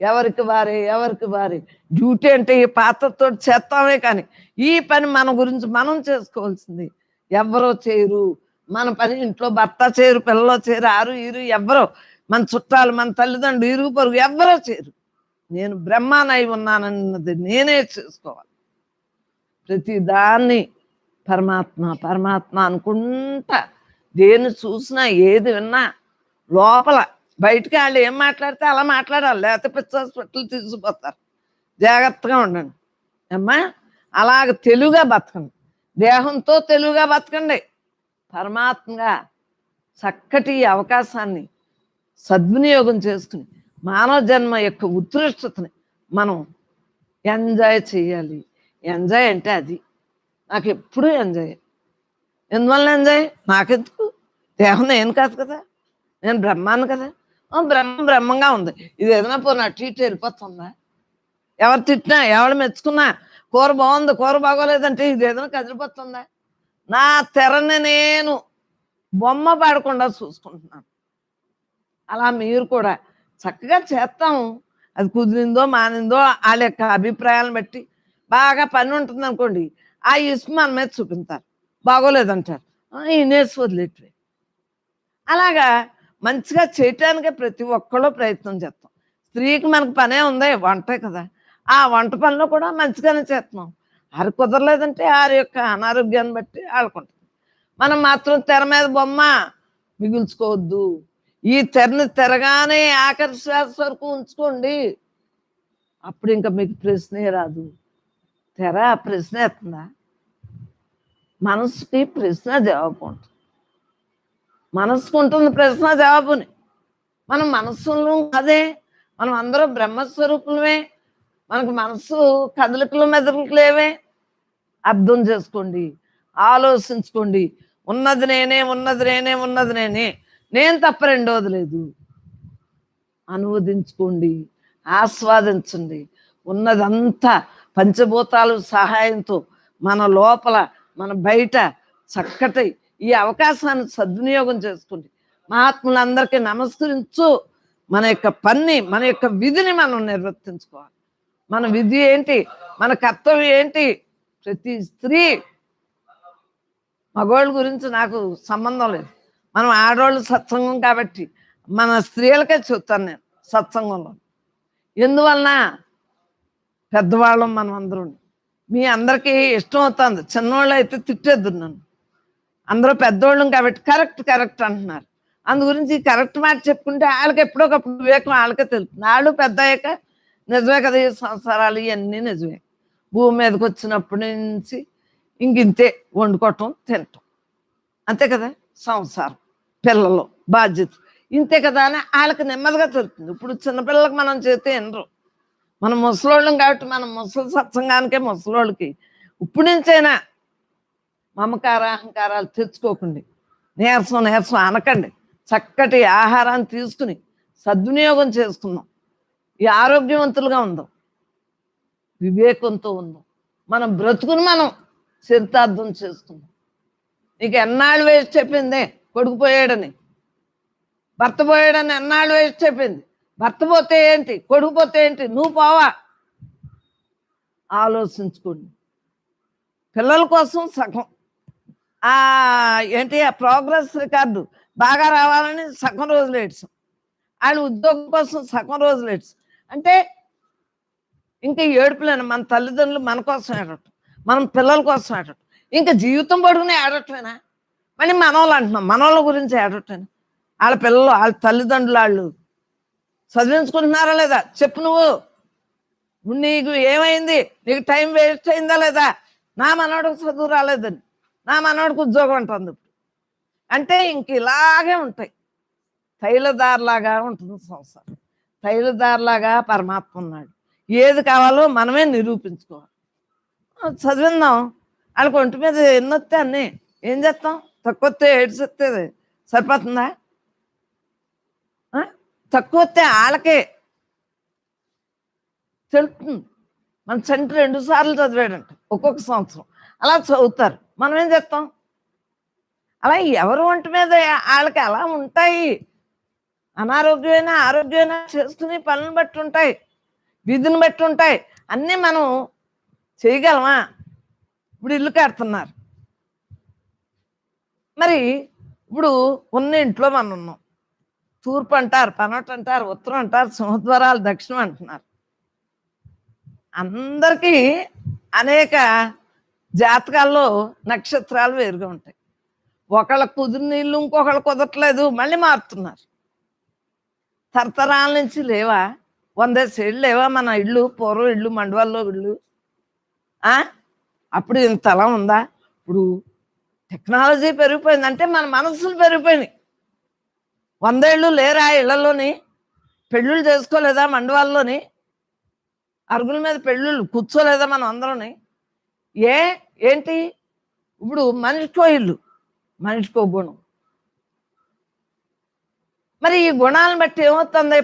ఎవరికి వారి డ్యూటీ అంటే ఈ పాత్రతో చేస్తామే, కానీ ఈ పని మన గురించి మనం చేసుకోవాల్సింది. ఎవరో చేయరు మన పని. ఇంట్లో భర్త చేయరు, పిల్లలు చేయరు, ఆరు ఈరు ఎవ్వరో, మన చుట్టాలు, మన తల్లిదండ్రులు, ఇరుగు పొరుగు ఎవ్వరో చేయరు. నేను బ్రహ్మానై ఉన్నానన్నది నేనే చేసుకోవాలి. ప్రతి దాన్ని పరమాత్మ అనుకుంటా దేన్ని చూసినా ఏది విన్నా లోపల బయటికి వాళ్ళు ఏం మాట్లాడితే అలా మాట్లాడాలి, లేకపోతే పిచ్చి హాస్పిటల్ తీసుకుపోతారు. జాగ్రత్తగా ఉండండి అమ్మా. అలాగ తెలుగుగా బతకండి, దేహంతో తెలుగుగా బతకండి. పరమాత్మగా చక్కటి ఈ అవకాశాన్ని సద్వినియోగం చేసుకుని మానవ జన్మ యొక్క ఉత్కృష్టతని మనం ఎంజాయ్ చేయాలి. ఎంజాయ్ అంటే అది. నాకు ఎప్పుడూ ఎంజాయ్. ఎందువల్ల ఎంజాయ్? నాకెందుకు? దేహం నేను కాదు కదా, నేను బ్రహ్మాన్ని కదా. బ్రహ్మం బ్రహ్మంగా ఉంది. ఇది ఏదైనా పోనీ అటు ఇటు వెళ్ళిపోతుందా? ఎవరు తిట్టినా, ఎవరు మెచ్చుకున్నా, కూర బాగుంది, కూర బాగోలేదంటే ఇది ఏదైనా కదిలిపోతుందా? నా తెరని నేను బొమ్మ పడకుండా చూసుకుంటున్నాను. అలా మీరు కూడా చక్కగా చేస్తాం. అది కుదిరిందో మానిందో వాళ్ళ యొక్క అభిప్రాయాలను బట్టి. బాగా పని ఉంటుంది అనుకోండి, ఆ ఇసుక మన మీద చూపించారు, బాగోలేదంటారు, ఇనేసి వదిలేటివి. అలాగా మంచిగా చేయటానికే ప్రతి ఒక్కళ్ళు ప్రయత్నం చేస్తాం. స్త్రీకి మనకు పనే ఉంది, వంటే కదా. ఆ వంట పనిలో కూడా మంచిగానే చేస్తున్నాం. ఆరు కుదరలేదంటే ఆరి యొక్క అనారోగ్యాన్ని బట్టి ఆడుకుంటాం. మనం మాత్రం తెర మీద బొమ్మ మిగుల్చుకోవద్దు. ఈ తెరని తెరగానే ఆఖరి శ్వాస వరకు ఉంచుకోండి. అప్పుడు ఇంకా మీకు ప్రశ్నే రాదు. తెర ప్రశ్న ఎత్తుందా? మనసుకి ప్రశ్న జవాబు ఉంటుంది. మనసుకు ఉంటుంది ప్రశ్న జవాబుని. మనం మనస్సులో అదే, మనం అందరం బ్రహ్మస్వరూపులమే. మనకు మనసు కదలికలు మెదలికలేవే. అర్థం చేసుకోండి, ఆలోచించుకోండి. ఉన్నది నేనే, ఉన్నది నేనే, ఉన్నది నేనే, నేను తప్ప రెండోది లేదు. అనువదించుకోండి, ఆస్వాదించండి. ఉన్నదంతా పంచభూతాలు సహాయంతో మన లోపల మన బయట చక్కటి ఈ అవకాశాన్ని సద్వినియోగం చేసుకోండి. మహాత్ములందరికీ నమస్కరించు. మన యొక్క పని, మన యొక్క విధిని మనం నిర్వర్తించుకోవాలి. మన విధి ఏంటి, మన కర్తవ్యం ఏంటి? ప్రతి స్త్రీ, మగవాళ్ళ గురించి నాకు సంబంధం లేదు. మనం ఆడవాళ్ళు సత్సంగం కాబట్టి మన స్త్రీలకే చెప్తాను నేను సత్సంగంలో. ఎందువలన పెద్దవాళ్ళం మనం అందరం. మీ అందరికీ ఇష్టం అవుతుంది, చిన్నవాళ్ళు అయితే తిట్టేద్దు నన్ను. అందరూ పెద్దవాళ్ళం కాబట్టి కరెక్ట్ కరెక్ట్ అంటున్నారు. అందు గురించి కరెక్ట్ మాట చెప్పుకుంటే వాళ్ళకి ఎప్పుడోకప్పుడు వివేకం వాళ్ళకే తెలుస్తుంది. వాళ్ళు పెద్ద అయ్యాక నిజమే కదా, ఈ సంసారాలు ఇవన్నీ నిజమే. భూమి మీదకి వచ్చినప్పటి నుంచి ఇంతే, వండుకోవటం తినటం, అంతే కదా సంసారం, పిల్లలు, బాధ్యత, ఇంతే కదా అని వాళ్ళకి నెమ్మదిగా తెలుస్తుంది. ఇప్పుడు చిన్నపిల్లలకి మనం చేస్తే వినరు. మనం ముసలోళ్ళం కాబట్టి మనం ముసలి సత్సంగానికే ముసలోళ్ళకి ఇప్పుడు నుంచైనా మమకార అహంకారాలు తెచ్చుకోకండి. నీరసం నీరసం అనకండి. చక్కటి ఆహారాన్ని తీసుకుని సద్వినియోగం చేసుకుందాం. ఈ ఆరోగ్యవంతులుగా ఉందాం, వివేకంతో ఉందాం. మనం బ్రతుకుని మనం చరితార్థం చేసుకుందాం. నీకు ఎన్నాళ్ళు వేసి చెప్పిందే కొడుకు పోయాడని, భర్త పోయాడని ఎన్నాళ్ళు వేసి చెప్పింది. భర్త పోతే ఏంటి, కొడుకు పోతే ఏంటి, నువ్వు పోవా? ఆలోచించుకోండి. పిల్లల కోసం సగం ఏంటి ఆ ప్రోగ్రెస్ రికార్డు బాగా రావాలని సగం రోజులు ఏడ్చాం. వాళ్ళు ఉద్యోగం కోసం సగం రోజులు ఏడ్చాం. అంటే ఇంకా ఏడుపులేను. మన తల్లిదండ్రులు మన కోసం ఏడటం, మనం పిల్లల కోసం ఏడటం, ఇంకా జీవితం పొడుగునే ఏడటమేనా? మళ్ళీ మనవాళ్ళు అంటున్నాం, మనవాళ్ళ గురించి ఏడటమేనా? వాళ్ళ పిల్లలు, వాళ్ళ తల్లిదండ్రులు వాళ్ళు చదివించుకుంటున్నారా లేదా చెప్పు. నువ్వు నీకు ఏమైంది, నీకు టైం వేస్ట్ అయిందా లేదా? నా మనవాడికి చదువు రాలేదని, నా మనవాడికి ఉద్యోగం అంటుంది. అంటే ఇంక ఇలాగే ఉంటాయి. తైలదారులాగా ఉంటుంది సంసారం. తైలదారులాగా పరమాత్మ ఉన్నాడు. ఏది కావాలో మనమే నిరూపించుకోవాలి. చదివిందాం. వాళ్ళకి ఒంటి మీద ఎన్నొస్తే అన్నీ ఏం చేస్తాం? తక్కువ వస్తే ఏడ్చొస్తే సరిపోతుందా? తక్కువ వస్తే వాళ్ళకే తెలుస్తుంది. మన తండ్రి 2 సార్లు చదివాడంట ఒక్కొక్క సంవత్సరం. అలా చదువుతారు. మనం ఏం చేస్తాం? అలా ఎవరు ఒంటి మీద వాళ్ళకి అలా ఉంటాయి. అనారోగ్యమైనా ఆరోగ్యమైనా చేసుకునే పనులను బట్టి ఉంటాయి, విధిని బట్టి ఉంటాయి. అన్నీ మనం చేయగలమా? ఇప్పుడు ఇల్లు కడుతున్నారు. మరి ఇప్పుడు ఉన్న ఇంట్లో మనం ఉన్నాం. తూర్పు అంటారు, పనట అంటారు, ఉత్తరం అంటారు, సింహద్వారాలు దక్షిణం అంటున్నారు. అందరికీ అనేక జాతకాల్లో నక్షత్రాలు వేరుగా ఉంటాయి. ఒకళ్ళ కుదిరిన ఇల్లు ఇంకొకళ్ళు కుదరట్లేదు, మళ్ళీ మారుతున్నారు. తరతరాల నుంచి లేవా? 100 ఏళ్ళు లేవా మన ఇళ్ళు? పూర్వం ఇళ్ళు, మండవాల్లో ఇళ్ళు. అప్పుడు ఇంతలా ఉందా? ఇప్పుడు టెక్నాలజీ పెరిగిపోయిందంటే మన మనసులు పెరిగిపోయినాయి. 100 ఏళ్ళు లేరా ఇళ్లలోని? పెళ్ళిళ్ళు చేసుకోలేదా మండవాల్లోని? అరుగుల మీద పెళ్ళిళ్ళు కూర్చోలేదా మనం అందరూని? ఏంటి? ఇప్పుడు మనిషికో ఇల్లు, మనిషికో గుణం. మరి ఈ గుణాలను బట్టి ఏమవుతుంది?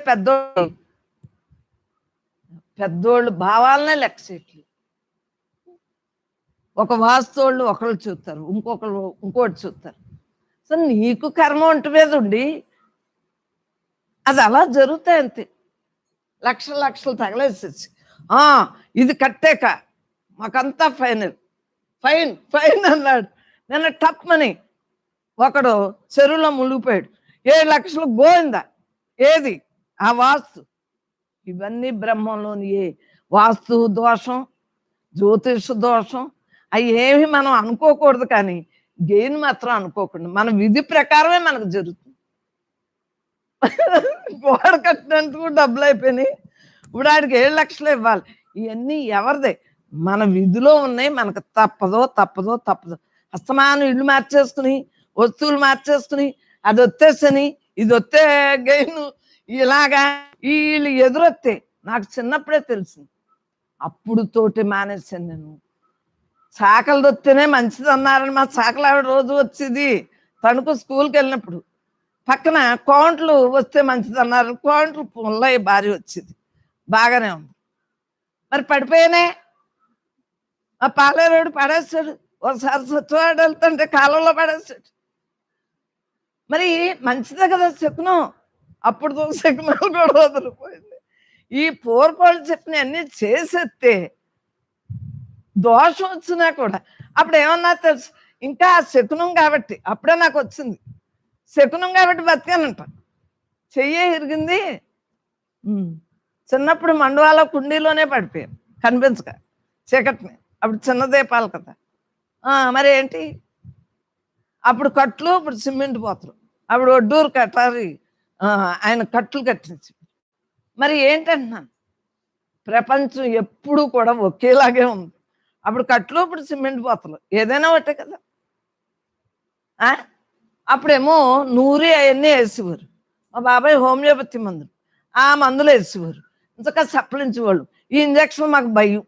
పెద్దోళ్ళు భావాలనే లెక్క చేయట్లేదు. ఒక వాస్తోళ్ళు ఒకళ్ళు చూస్తారు, ఇంకోటి చూస్తారు. సో నీకు కర్మ ఒంటి మీద ఉండి అది అలా జరుగుతాయి అంతే. లక్షలు తగలేసేసి ఇది కట్టాక మాకంతా ఫైన్ అన్నాడు. నిన్న టప్మని ఒకడు చెరువులో మునిగిపోయాడు. 7 లక్షలు గోయిందా. ఏది? ఆ వాస్తు. ఇవన్నీ బ్రహ్మంలోని వాస్తు దోషం, జ్యోతిష దోషం. అవి ఏమి మనం అనుకోకూడదు, కానీ గెయిన్ మాత్రం అనుకోకుండా మన విధి ప్రకారమే మనకు జరుగుతుంది. గోడ కట్టినందుకు డబ్బులు అయిపోయినాయి. ఇప్పుడు ఆడికి 7 లక్షలు ఇవ్వాలి. ఇవన్నీ ఎవరిదే? మన విధిలో ఉన్నాయి. మనకు తప్పదో అస్తమానం ఇల్లు మార్చేసుకుని, వస్తువులు మార్చేసుకుని, అది వచ్చేసని ఇది వస్తే గెయిన్, ఇలాగా వీళ్ళు ఎదురొస్తే నాకు చిన్నప్పుడే తెలిసింది. అప్పుడు తోటి మానేశాను నేను. చాకలు దొత్తేనే మంచిది అన్నారని మా చాకలు ఆవిడ రోజు వచ్చేది. తణుకు స్కూల్కి వెళ్ళినప్పుడు పక్కన కోంట్లు వస్తే మంచిది అన్నారు. కోంట్లు పుల్లయ్య భారీ వచ్చేది, బాగానే ఉంది. మరి పడిపోయానే. ఆ పాలేరోడు పడేస్తాడు. ఒకసారి స్వచ్ఛవాడు వెళ్తుంటే కాలంలో పడేస్తాడు. మరి మంచిదే కదా శకునం. అప్పుడు శకునాలు కూడా వదిలిపోయింది. ఈ పూర్వపాలు చెప్పిన అన్ని చేసేస్తే దోషం వచ్చినా కూడా అప్పుడు ఏమన్నా తెలుసు, ఇంకా శకునం కాబట్టి అప్పుడే నాకు వచ్చింది. శకునం కాబట్టి బతికానంట. చెయ్యే ఇరిగింది. చిన్నప్పుడు మండవాల కుండీలోనే పడిపోయాను, కనిపించక చీకటిని. అప్పుడు చిన్న దీపాలు కదా. మరి ఏంటి? అప్పుడు కట్లు, ఇప్పుడు సిమెంట్ పోతలు. అప్పుడు ఒడ్డూరు కట్టారి ఆయన కట్లు కట్టించి. మరి ఏంటంటున్నాను, ప్రపంచం ఎప్పుడు కూడా ఒకేలాగే ఉంది. అప్పుడు కట్లు, ఇప్పుడు సిమెంట్ పోతలు. ఏదైనా ఒకటే కదా. అప్పుడేమో నూరి అవన్నీ వేసేవారు. మా బాబాయ్ హోమియోపతి మందులు, ఆ మందులు వేసేవారు. ఇంతగా సప్పలించేవాళ్ళు. ఈ ఇంజక్షన్ మాకు భయం.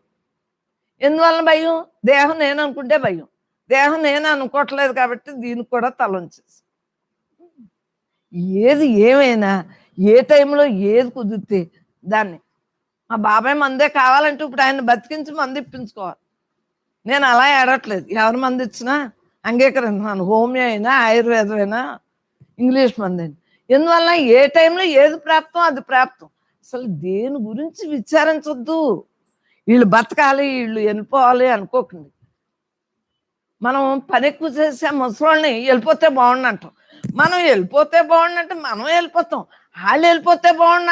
ఎందువల్ల భయం? దేహం నేను అనుకుంటే భయం. దేహం నేను అనుకోవట్లేదు కాబట్టి దీనికి కూడా తలంచేసి. ఏది ఏమైనా ఏ టైంలో ఏది కుదిరితే దాన్ని. మా బాబాయ్ మందే కావాలంటే ఇప్పుడు ఆయన బతికించి మందు ఇప్పించుకోవాలి. నేను అలా ఏడట్లేదు. ఎవరి మంది ఇచ్చినా అంగీకరిస్తున్నాను. హోమియో అయినా, ఆయుర్వేదం అయినా, ఇంగ్లీష్ మంది అయినా. ఎందువల్ల ఏ టైంలో ఏది ప్రాప్తం అది ప్రాప్తం. అసలు దేని గురించి విచారించొద్దు. వీళ్ళు బతకాలి, వీళ్ళు వెళ్ళిపోవాలి అనుకోకండి. మనం పని ఎక్కువ చేసే ముసలోళ్ళని వెళ్ళిపోతే బాగుండు అంటాం. మనం వెళ్ళిపోతే బాగుండంటే మనం వెళ్ళిపోతాం, వాళ్ళు వెళ్ళిపోతే బాగుండ.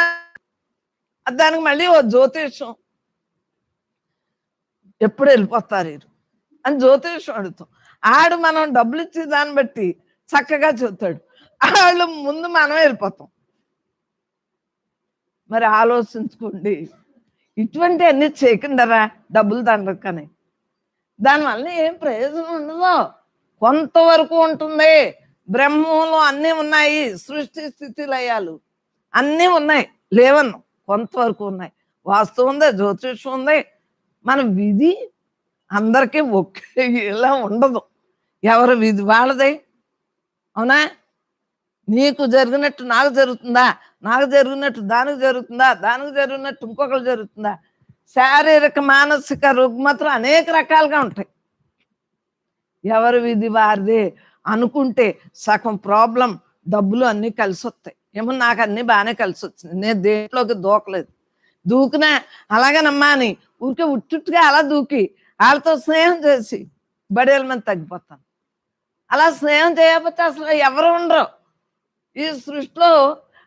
దానికి మళ్ళీ ఓ జ్యోతిషం, ఎప్పుడు వెళ్ళిపోతారు వీరు అని జ్యోతిషం అడుగుతాం. ఆడు మనం డబ్బులు ఇచ్చే దాన్ని బట్టి చక్కగా చెబుతాడు. వాళ్ళు ముందు మనం వెళ్ళిపోతాం. మరి ఆలోచించుకోండి. ఇటువంటి అన్ని చేయకుండారా డబ్బులు దండకని. దానివల్ల ఏం ప్రయోజనం ఉండదు. కొంతవరకు ఉంటుంది. బ్రహ్మంలో అన్నీ ఉన్నాయి. సృష్టి స్థితి లయాలు అన్నీ ఉన్నాయి, లేవన్ను కొంతవరకు ఉన్నాయి. వాస్తు ఉంది, జ్యోతిషం ఉంది. మన విధి అందరికీ ఒకేలా ఉండదు. ఎవరి విధి వాళ్ళదే. అవునా? నీకు జరిగినట్టు నాకు జరుగుతుందా? నాకు జరిగినట్టు దానికి జరుగుతుందా? దానికి జరిగినట్టు ఇంకొకరు జరుగుతుందా? శారీరక మానసిక రుగ్మతలు అనేక రకాలుగా ఉంటాయి. ఎవరి విధి వారిదే అనుకుంటే సగం ప్రాబ్లం, డబ్బులు అన్నీ కలిసి వస్తాయి. ఏమో నాకు అన్నీ బాగానే కలిసి వచ్చినాయి, నేను దేంట్లోకి దూకలేదు. దూకినా అలాగేనమ్మా అని ఊరికే ఉట్టుగా అలా దూకి వాళ్ళతో స్నేహం చేసి బడేల మీద తగ్గిపోతాను. అలా స్నేహం చేయకపోతే అసలు ఎవరు ఉండరు ఈ సృష్టిలో.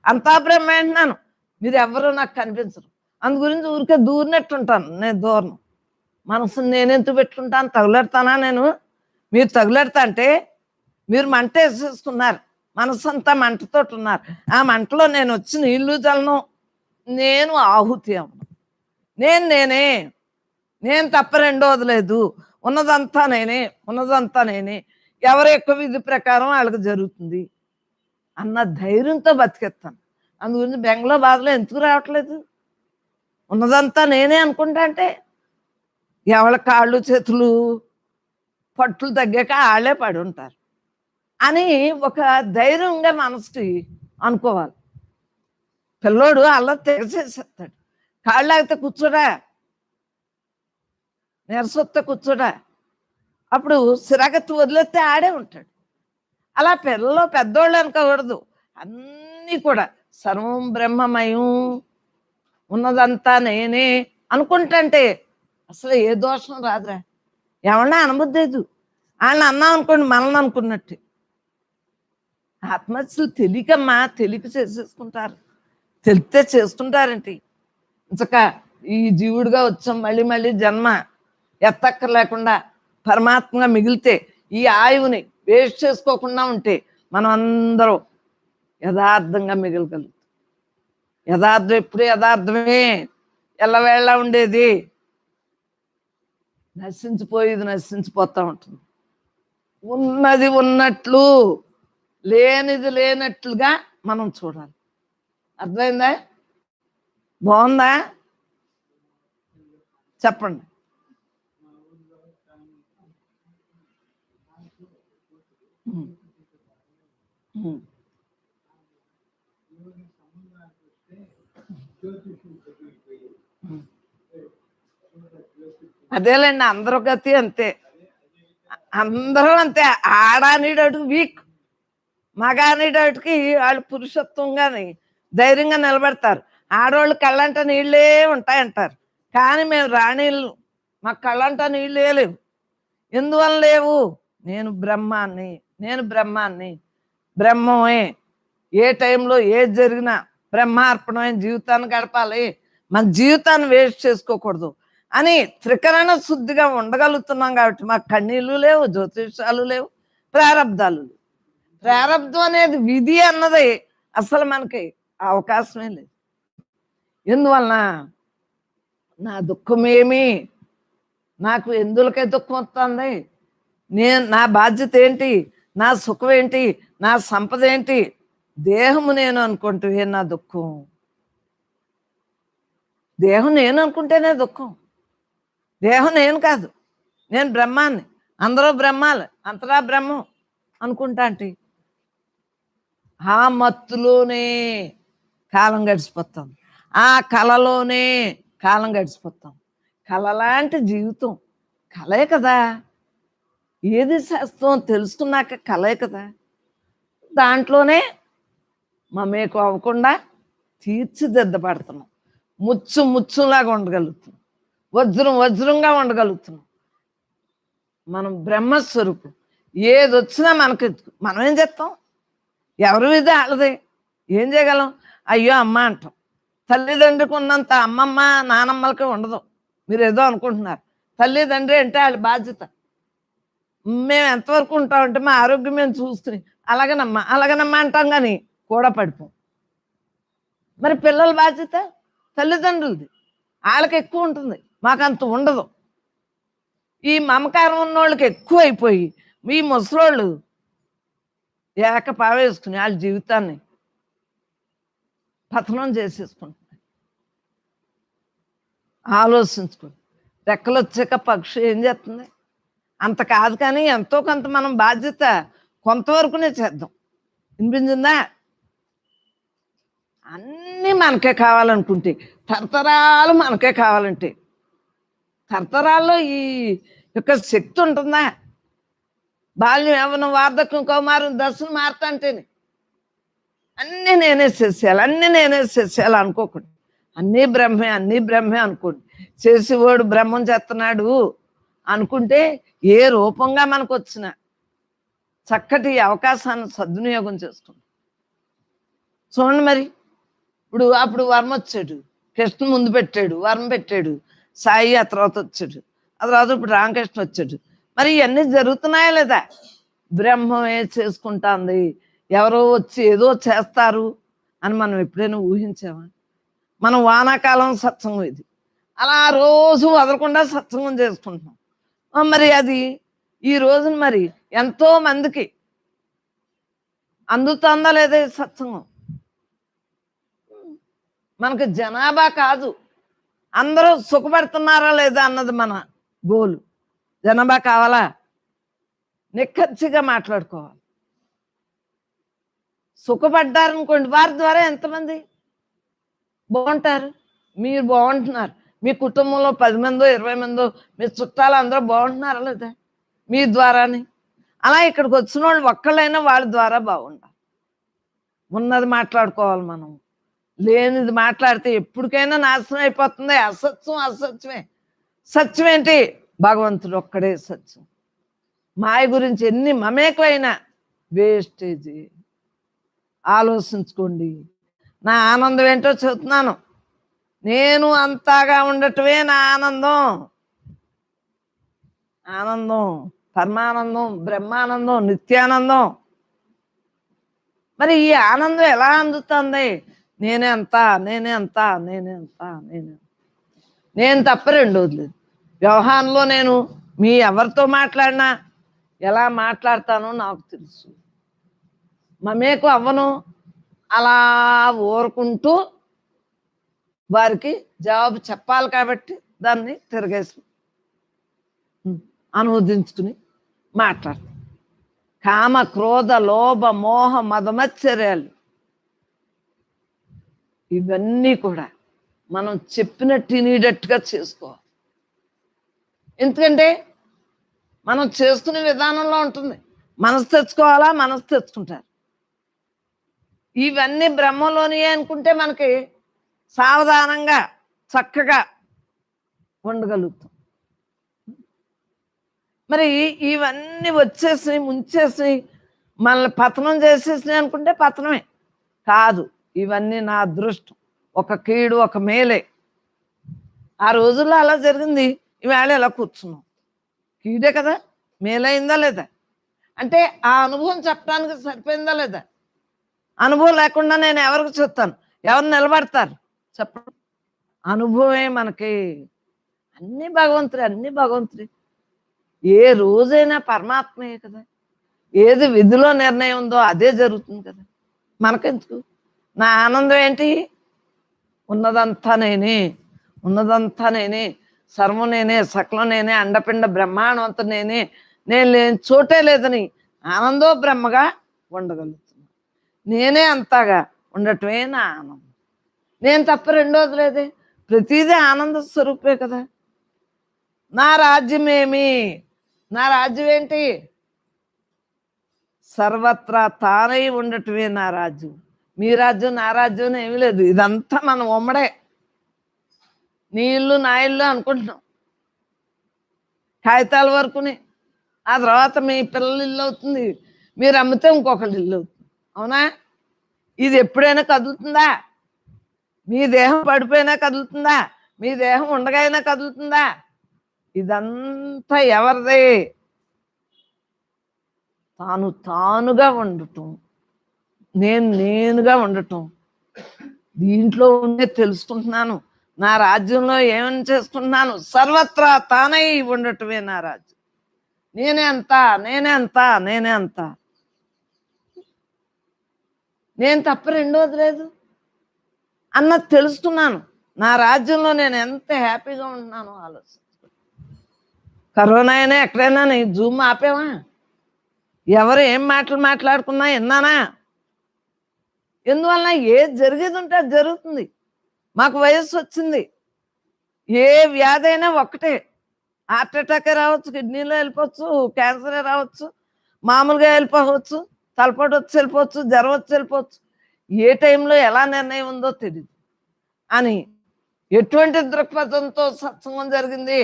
అంతా బ్రహ్మాండాను, మీరు ఎవరు నాకు కనిపించరు. అందు గురించి ఊరికే దూరినట్టుంటాను. నేను దూరను. మనసుని నేనెందుకు పెట్టుకుంటాను? తగులెడతానా నేను? మీరు తగులెడతా అంటే మీరు మంట వేసేసుకున్నారు. మనసంతా మంటతోటి ఉన్నారు. ఆ మంటలో నేను వచ్చి నీళ్లు చల్లను, నేను ఆహుతి అవ్వను. నేనే, నేను తప్ప రెండోది లేదు, ఉన్నదంతా నేనే, ఉన్నదంతా నేనే, ఎవరి యొక్క విధి ప్రకారం వాళ్ళకి జరుగుతుంది అన్న ధైర్యంతో బతికేస్తాను. అందు గురించి బెంగలో బాధలో ఎందుకు రావట్లేదు? ఉన్నదంతా నేనే అనుకుంటా అంటే ఎవరి కాళ్ళు చేతులు పట్లు తగ్గాక వాళ్ళే పడి ఉంటారు అని ఒక ధైర్యంగా మనసుకి అనుకోవాలి. పిల్లోడు అలా తెగచేసేస్తాడు. కాళ్ళు ఆగితే కూర్చోడా, నెరసొత్తే కూర్చోడా, అప్పుడు సిరాగత్తి వదిలేస్తే ఆడే ఉంటాడు. అలా పిల్లలు పెద్దోళ్ళు అనుకోకూడదు. అన్నీ కూడా సర్వం బ్రహ్మమయం, ఉన్నదంతా నేనే అనుకుంటే అసలు ఏ దోషం రాదురా. ఎవరన్నా అనబుద్దేదు. వాళ్ళని అన్నాం అనుకోండి మనల్ని అనుకున్నట్టు. ఆత్మహత్యలు తెలియకమ్మా, తెలియక చేసేసుకుంటారు. తెలితే చేసుకుంటారేంటి? ఇంచక ఈ జీవుడిగా వచ్చాం, మళ్ళీ మళ్ళీ జన్మ ఎత్తక్కర్ లేకుండా పరమాత్మగా మిగిలితే ఈ ఆయువుని వేస్ట్ చేసుకోకుండా ఉంటే మనం అందరం యథార్థంగా మిగలగలుగుతాం. యథార్థం ఎప్పుడు యథార్థమే, ఎల్లవేళ ఉండేది. నశించిపోయేది నశించిపోతూ ఉంటుంది. ఉన్నది ఉన్నట్లు, లేనిది లేనట్లుగా మనం చూడాలి. అర్థమైందా? బాగుందా? చెప్పండి. అదేలేండి, అందరూ గతి అంతే. అందరూ అంతే. ఆడనేటట్టుకు వీక్, మగ అనేటట్టుకి వాళ్ళు పురుషత్వంగాని ధైర్యంగా నిలబెడతారు. ఆడవాళ్ళు కళ్ళంట నీళ్ళే ఉంటాయంటారు, కానీ మేము రాణీళ్ళు, మాకు కళ్ళంట నీళ్ళే లేవు. ఎందువల్ల లేవు? నేను బ్రహ్మాన్ని, నేను బ్రహ్మాన్ని, బ్రహ్మమే. ఏ టైంలో ఏది జరిగినా బ్రహ్మార్పణమైన జీవితాన్ని గడపాలి, మన జీవితాన్ని వేస్ట్ చేసుకోకూడదు అని త్రికరణ శుద్ధిగా ఉండగలుగుతున్నాం. కాబట్టి మాకు కన్నీళ్ళు లేవు, జ్యోతిషాలు లేవు, ప్రారంధాలు లేవు. ప్రారంధం అనేది విధి అన్నది అసలు మనకి అవకాశమే లేదు. ఎందువలన? నా దుఃఖమేమి, నాకు ఎందులకై దుఃఖం వస్తుంది, నా బాధ్యత ఏంటి, నా సుఖం ఏంటి, నా సంపద ఏంటి? దేహము నేను అనుకుంటూ నా దుఃఖం. దేహం నేను అనుకుంటేనే దుఃఖం. దేహం నేను కాదు, నేను బ్రహ్మాన్ని, అందరూ బ్రహ్మాలు, అంతరా బ్రహ్మం అనుకుంటా అంటే ఆ మత్తులోనే కాలం గడిచిపోతాం, ఆ కళలోనే కాలం గడిచిపోతాం. కళ లాంటి జీవితం కలే కదా. ఏది శాస్త్రం తెలుసుకున్నాక కలే కదా. దాంట్లోనే మమేకం అవ్వకుండా తీర్చిదిద్దబడుతున్నాం. ముచ్చులాగా ఉండగలుగుతున్నాం, వజ్రంగా ఉండగలుగుతున్నాం. మనం బ్రహ్మస్వరూపం. ఏది వచ్చినా మనకి, మనం ఏం చేస్తాం? ఎవరి విధి వాళ్ళది. ఏం చేయగలం? అయ్యో అమ్మ అంటాం. తల్లిదండ్రికి ఉన్నంత అమ్మమ్మ నానమ్మలకి ఉండదు. మీరు ఏదో అనుకుంటున్నారు. తల్లిదండ్రి అంటే వాళ్ళ బాధ్యత. మేము ఎంతవరకు ఉంటామంటే మా ఆరోగ్యం మేము చూసుకుని అలాగనమ్మా అంటాం, కానీ కూడా పడిపోం. మరి పిల్లల బాధ్యత తల్లిదండ్రులది. వాళ్ళకి ఎక్కువ ఉంటుంది, మాకంత ఉండదు. ఈ మమకారం ఉన్నోళ్ళకి ఎక్కువ అయిపోయి ఈ ముసలోళ్ళు ఏకపావేసుకుని వాళ్ళ జీవితాన్ని పతనం చేసేసుకుంటున్నారు. ఆలోచించుకుని రెక్కలు వచ్చాక పక్షి ఏం చేస్తుంది? అంత కాదు, కానీ ఎంతో కొంత మనం బాధ్యత కొంతవరకునే చేద్దాం. వినిపించిందా? అన్నీ మనకే కావాలనుకుంటే, తరతరాలు మనకే కావాలంటే, తరతరాల్లో ఈ యొక్క శక్తి ఉంటుందా? బాల్యం, యవ్వనం, వార్ధక్యం, కౌమారం, దశను మారుతా అంటేనే అన్నీ నేనే చేసేయాలి అనుకోకండి. అన్నీ బ్రహ్మే అనుకోండి. చేసేవాడు బ్రహ్మం చేస్తున్నాడు అనుకుంటే ఏ రూపంగా మనకు వచ్చిన చక్కటి అవకాశాన్ని సద్వినియోగం చేసుకుంటాం. చూడండి మరి, అప్పుడు వర్మ వచ్చాడు, కృష్ణ ముందు పెట్టాడు, వర్మ పెట్టాడు, సాయి ఆ తర్వాత వచ్చాడు, ఆ తర్వాత ఇప్పుడు రామకృష్ణ వచ్చాడు. మరి ఇవన్నీ జరుగుతున్నాయా లేదా? బ్రహ్మమే చేసుకుంటుంది. ఎవరో వచ్చి ఏదో చేస్తారు అని మనం ఎప్పుడైనా ఊహించామా? మనం వానాకాలం సత్సంగం ఇది. అలా రోజు వదలకుండా సత్సంగం చేసుకుంటున్నాం. మరి అది ఈ రోజున మరి ఎంతో మందికి అందుతుందా లేదా ఈ సత్సంగం? మనకు జనాభా కాదు, అందరూ సుఖపడుతున్నారా లేదా అన్నది మన గోలు. జనాభా కావాలా? నిక్కచ్చిగా మాట్లాడుకోవాలి. సుఖపడ్డారనుకోండి, వారి ద్వారా ఎంతమంది బాగుంటారు? మీరు బాగుంటున్నారు, మీ కుటుంబంలో 10 మందో 20 మందో మీ చుట్టాలు అందరూ బాగుంటున్నారా లేదా మీ ద్వారాని? అలా ఇక్కడికి వచ్చిన వాళ్ళు ఒక్కళ్ళైనా వాళ్ళ ద్వారా బాగుండాలి. ఉన్నది మాట్లాడుకోవాలి మనం, లేనిది మాట్లాడితే ఎప్పటికైనా నాశనం అయిపోతుంది. అసత్యం అసత్యమే, సత్యం ఏంటి? భగవంతుడు ఒక్కడే సత్యం. మాయ గురించి ఎన్ని మమేకలైనా వేస్టేజీ. ఆలోచించుకోండి. నా ఆనందం ఏంటో చెబుతున్నాను. నేను అంతాగా ఉండటమే నా ఆనందం. ఆనందం, పరమానందం, బ్రహ్మానందం, నిత్యానందం. మరి ఈ ఆనందం ఎలా అందుతుంది? నేనే అంతా, నేనే అంతా, నేనే అంతా, నేను తప్ప రెండోది లేదు. వ్యవహారంలో నేను మీ ఎవరితో మాట్లాడినా ఎలా మాట్లాడతానో నాకు తెలుసు. మమేకు అవ్వను, అలా ఊరుకుంటూ వారికి జవాబు చెప్పాలి కాబట్టి దాన్ని తిరగేసి అనువదించుకుని మాట్లాడతాం. కామ క్రోధ లోభ మోహ మదమత్సర్యాలు ఇవన్నీ కూడా మనం చెప్పినట్టు వినేటట్టుగా చేసుకోవాలి. ఎందుకంటే మనం చేసుకునే విధానంలో ఉంటుంది. మనసు తెచ్చుకోవాలా, మనసు తెచ్చుకుంటారు. ఇవన్నీ బ్రహ్మలోనియే అనుకుంటే మనకి సావధానంగా చక్కగా ఉండగలుగుతాం. మరి ఇవన్నీ వచ్చేసి ముంచేసి మనల్ని పతనం చేసేసినాయి అనుకుంటే పతనమే కాదు. ఇవన్నీ నా అదృష్టం, ఒక కీడు ఒక మేలే. ఆ రోజుల్లో అలా జరిగింది, ఈవేళ ఎలా కూర్చున్నాం. కీడే కదా, మేలైందా లేదా? అంటే ఆ అనుభవం చెప్పడానికి సరిపోయిందా లేదా? అనుభవం లేకుండా నేను ఎవరికి చెప్తాను? ఎవరు నిలబడతారు చెప్పండి? అనుభవమే మనకి. అన్నీ భగవంతుడే, అన్నీ భగవంతుడే. ఏ రోజైనా పరమాత్మయే కదా. ఏది విధిలో నిర్ణయం ఉందో అదే జరుగుతుంది కదా. మనకెందుకు? నా ఆనందం ఏంటి? ఉన్నదంతా నేనే, ఉన్నదంతా నేనే, సర్వం నేనే, సకలం నేనే, అండపిండ బ్రహ్మాండం అంతా నేనే, నేను లేని చోటే లేదని ఆనందో బ్రహ్మగా ఉండగలుగుతున్నా. నేనే అంతాగా ఉండటమే నా ఆనందం. నేను తప్ప రెండోది లేదే. ప్రతిదీ ఆనంద స్వరూపే కదా. నా రాజ్యమేమి? నా రాజ్యం ఏంటి? సర్వత్రా తానై ఉండటమే నా రాజ్యం. మీ రాజ్యం నా రాజ్యం ఏమీ లేదు. ఇదంతా మనం ఉమ్మడే. నీ ఇల్లు నా ఇల్లు అనుకుంటున్నాం కాగితాల వరకుని. ఆ తర్వాత మీ పిల్లల ఇల్లు అవుతుంది, మీరు అమ్మితే ఇంకొకరి ఇల్లు అవుతుంది. అవునా? ఇది ఎప్పుడైనా కదులుతుందా? మీ దేహం పడిపోయినా కదులుతుందా? మీ దేహం ఉండగా అయినా కదులుతుందా? ఇదంతా ఎవరిదే? తాను తానుగా ఉండటం, నేనుగా ఉండటం. దీంట్లో ఉండే తెలుసుకుంటున్నాను. నా రాజ్యంలో ఏమని చేసుకుంటున్నాను? సర్వత్రా తానై ఉండటమే నా రాజ్యం. నేనే అంతా, నేనే అంతా, నేనే అంతా. నేను తప్ప రెండోది లేదు అన్నది తెలుసుకున్నాను. నా రాజ్యంలో నేను ఎంత హ్యాపీగా ఉంటున్నానో ఆలోచన. కరోనా అయినా ఎక్కడైనా జూమ్ ఆపేవా? ఎవరు ఏం మాటలు మాట్లాడుకున్నా విన్నానా? ఎందువలన ఏది జరిగేది ఉంటే అది జరుగుతుంది. మాకు వయస్సు వచ్చింది, ఏ వ్యాధి అయినా ఒక్కటే. హార్ట్ అటాకే రావచ్చు, కిడ్నీలో వెళ్ళిపోవచ్చు, క్యాన్సరే రావచ్చు, మామూలుగా వెళ్ళిపోవచ్చు, తలపోటు వచ్చి వెళ్ళిపోవచ్చు, జ్వరం వచ్చి వెళ్ళిపోవచ్చు. ఏ టైంలో ఎలా నిర్ణయం ఉందో తెలియదు అని ఎటువంటి దృక్పథంతో సత్సంగం జరిగింది?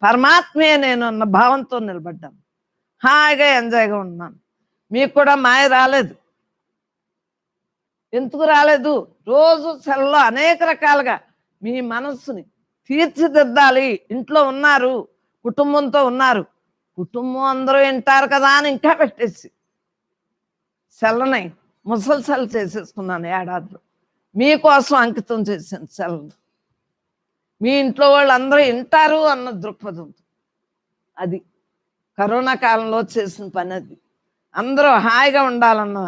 పరమాత్మే నేను అన్న భావంతో నిలబడ్డాను. హాయిగా ఎంజాయ్గా ఉన్నాను. మీకు కూడా మాయ రాలేదు. ఎందుకు రాలేదు? రోజు సెలలో అనేక రకాలుగా మీ మనస్సుని తీర్చిదిద్దాలి. ఇంట్లో ఉన్నారు, కుటుంబంతో ఉన్నారు, కుటుంబం అందరూ వింటారు కదా అని ఇంకా పెట్టేసి సెల్లనై ముసలి సెలవు చేసేసుకున్నాను ఏడాదిలో. మీకోసం అంకితం చేశాను సెలవులు. మీ ఇంట్లో వాళ్ళందరూ వింటారు అన్న దృక్పథంతో. అది కరోనా కాలంలో చేసిన పని అది. అందరూ హాయిగా ఉండాలన్న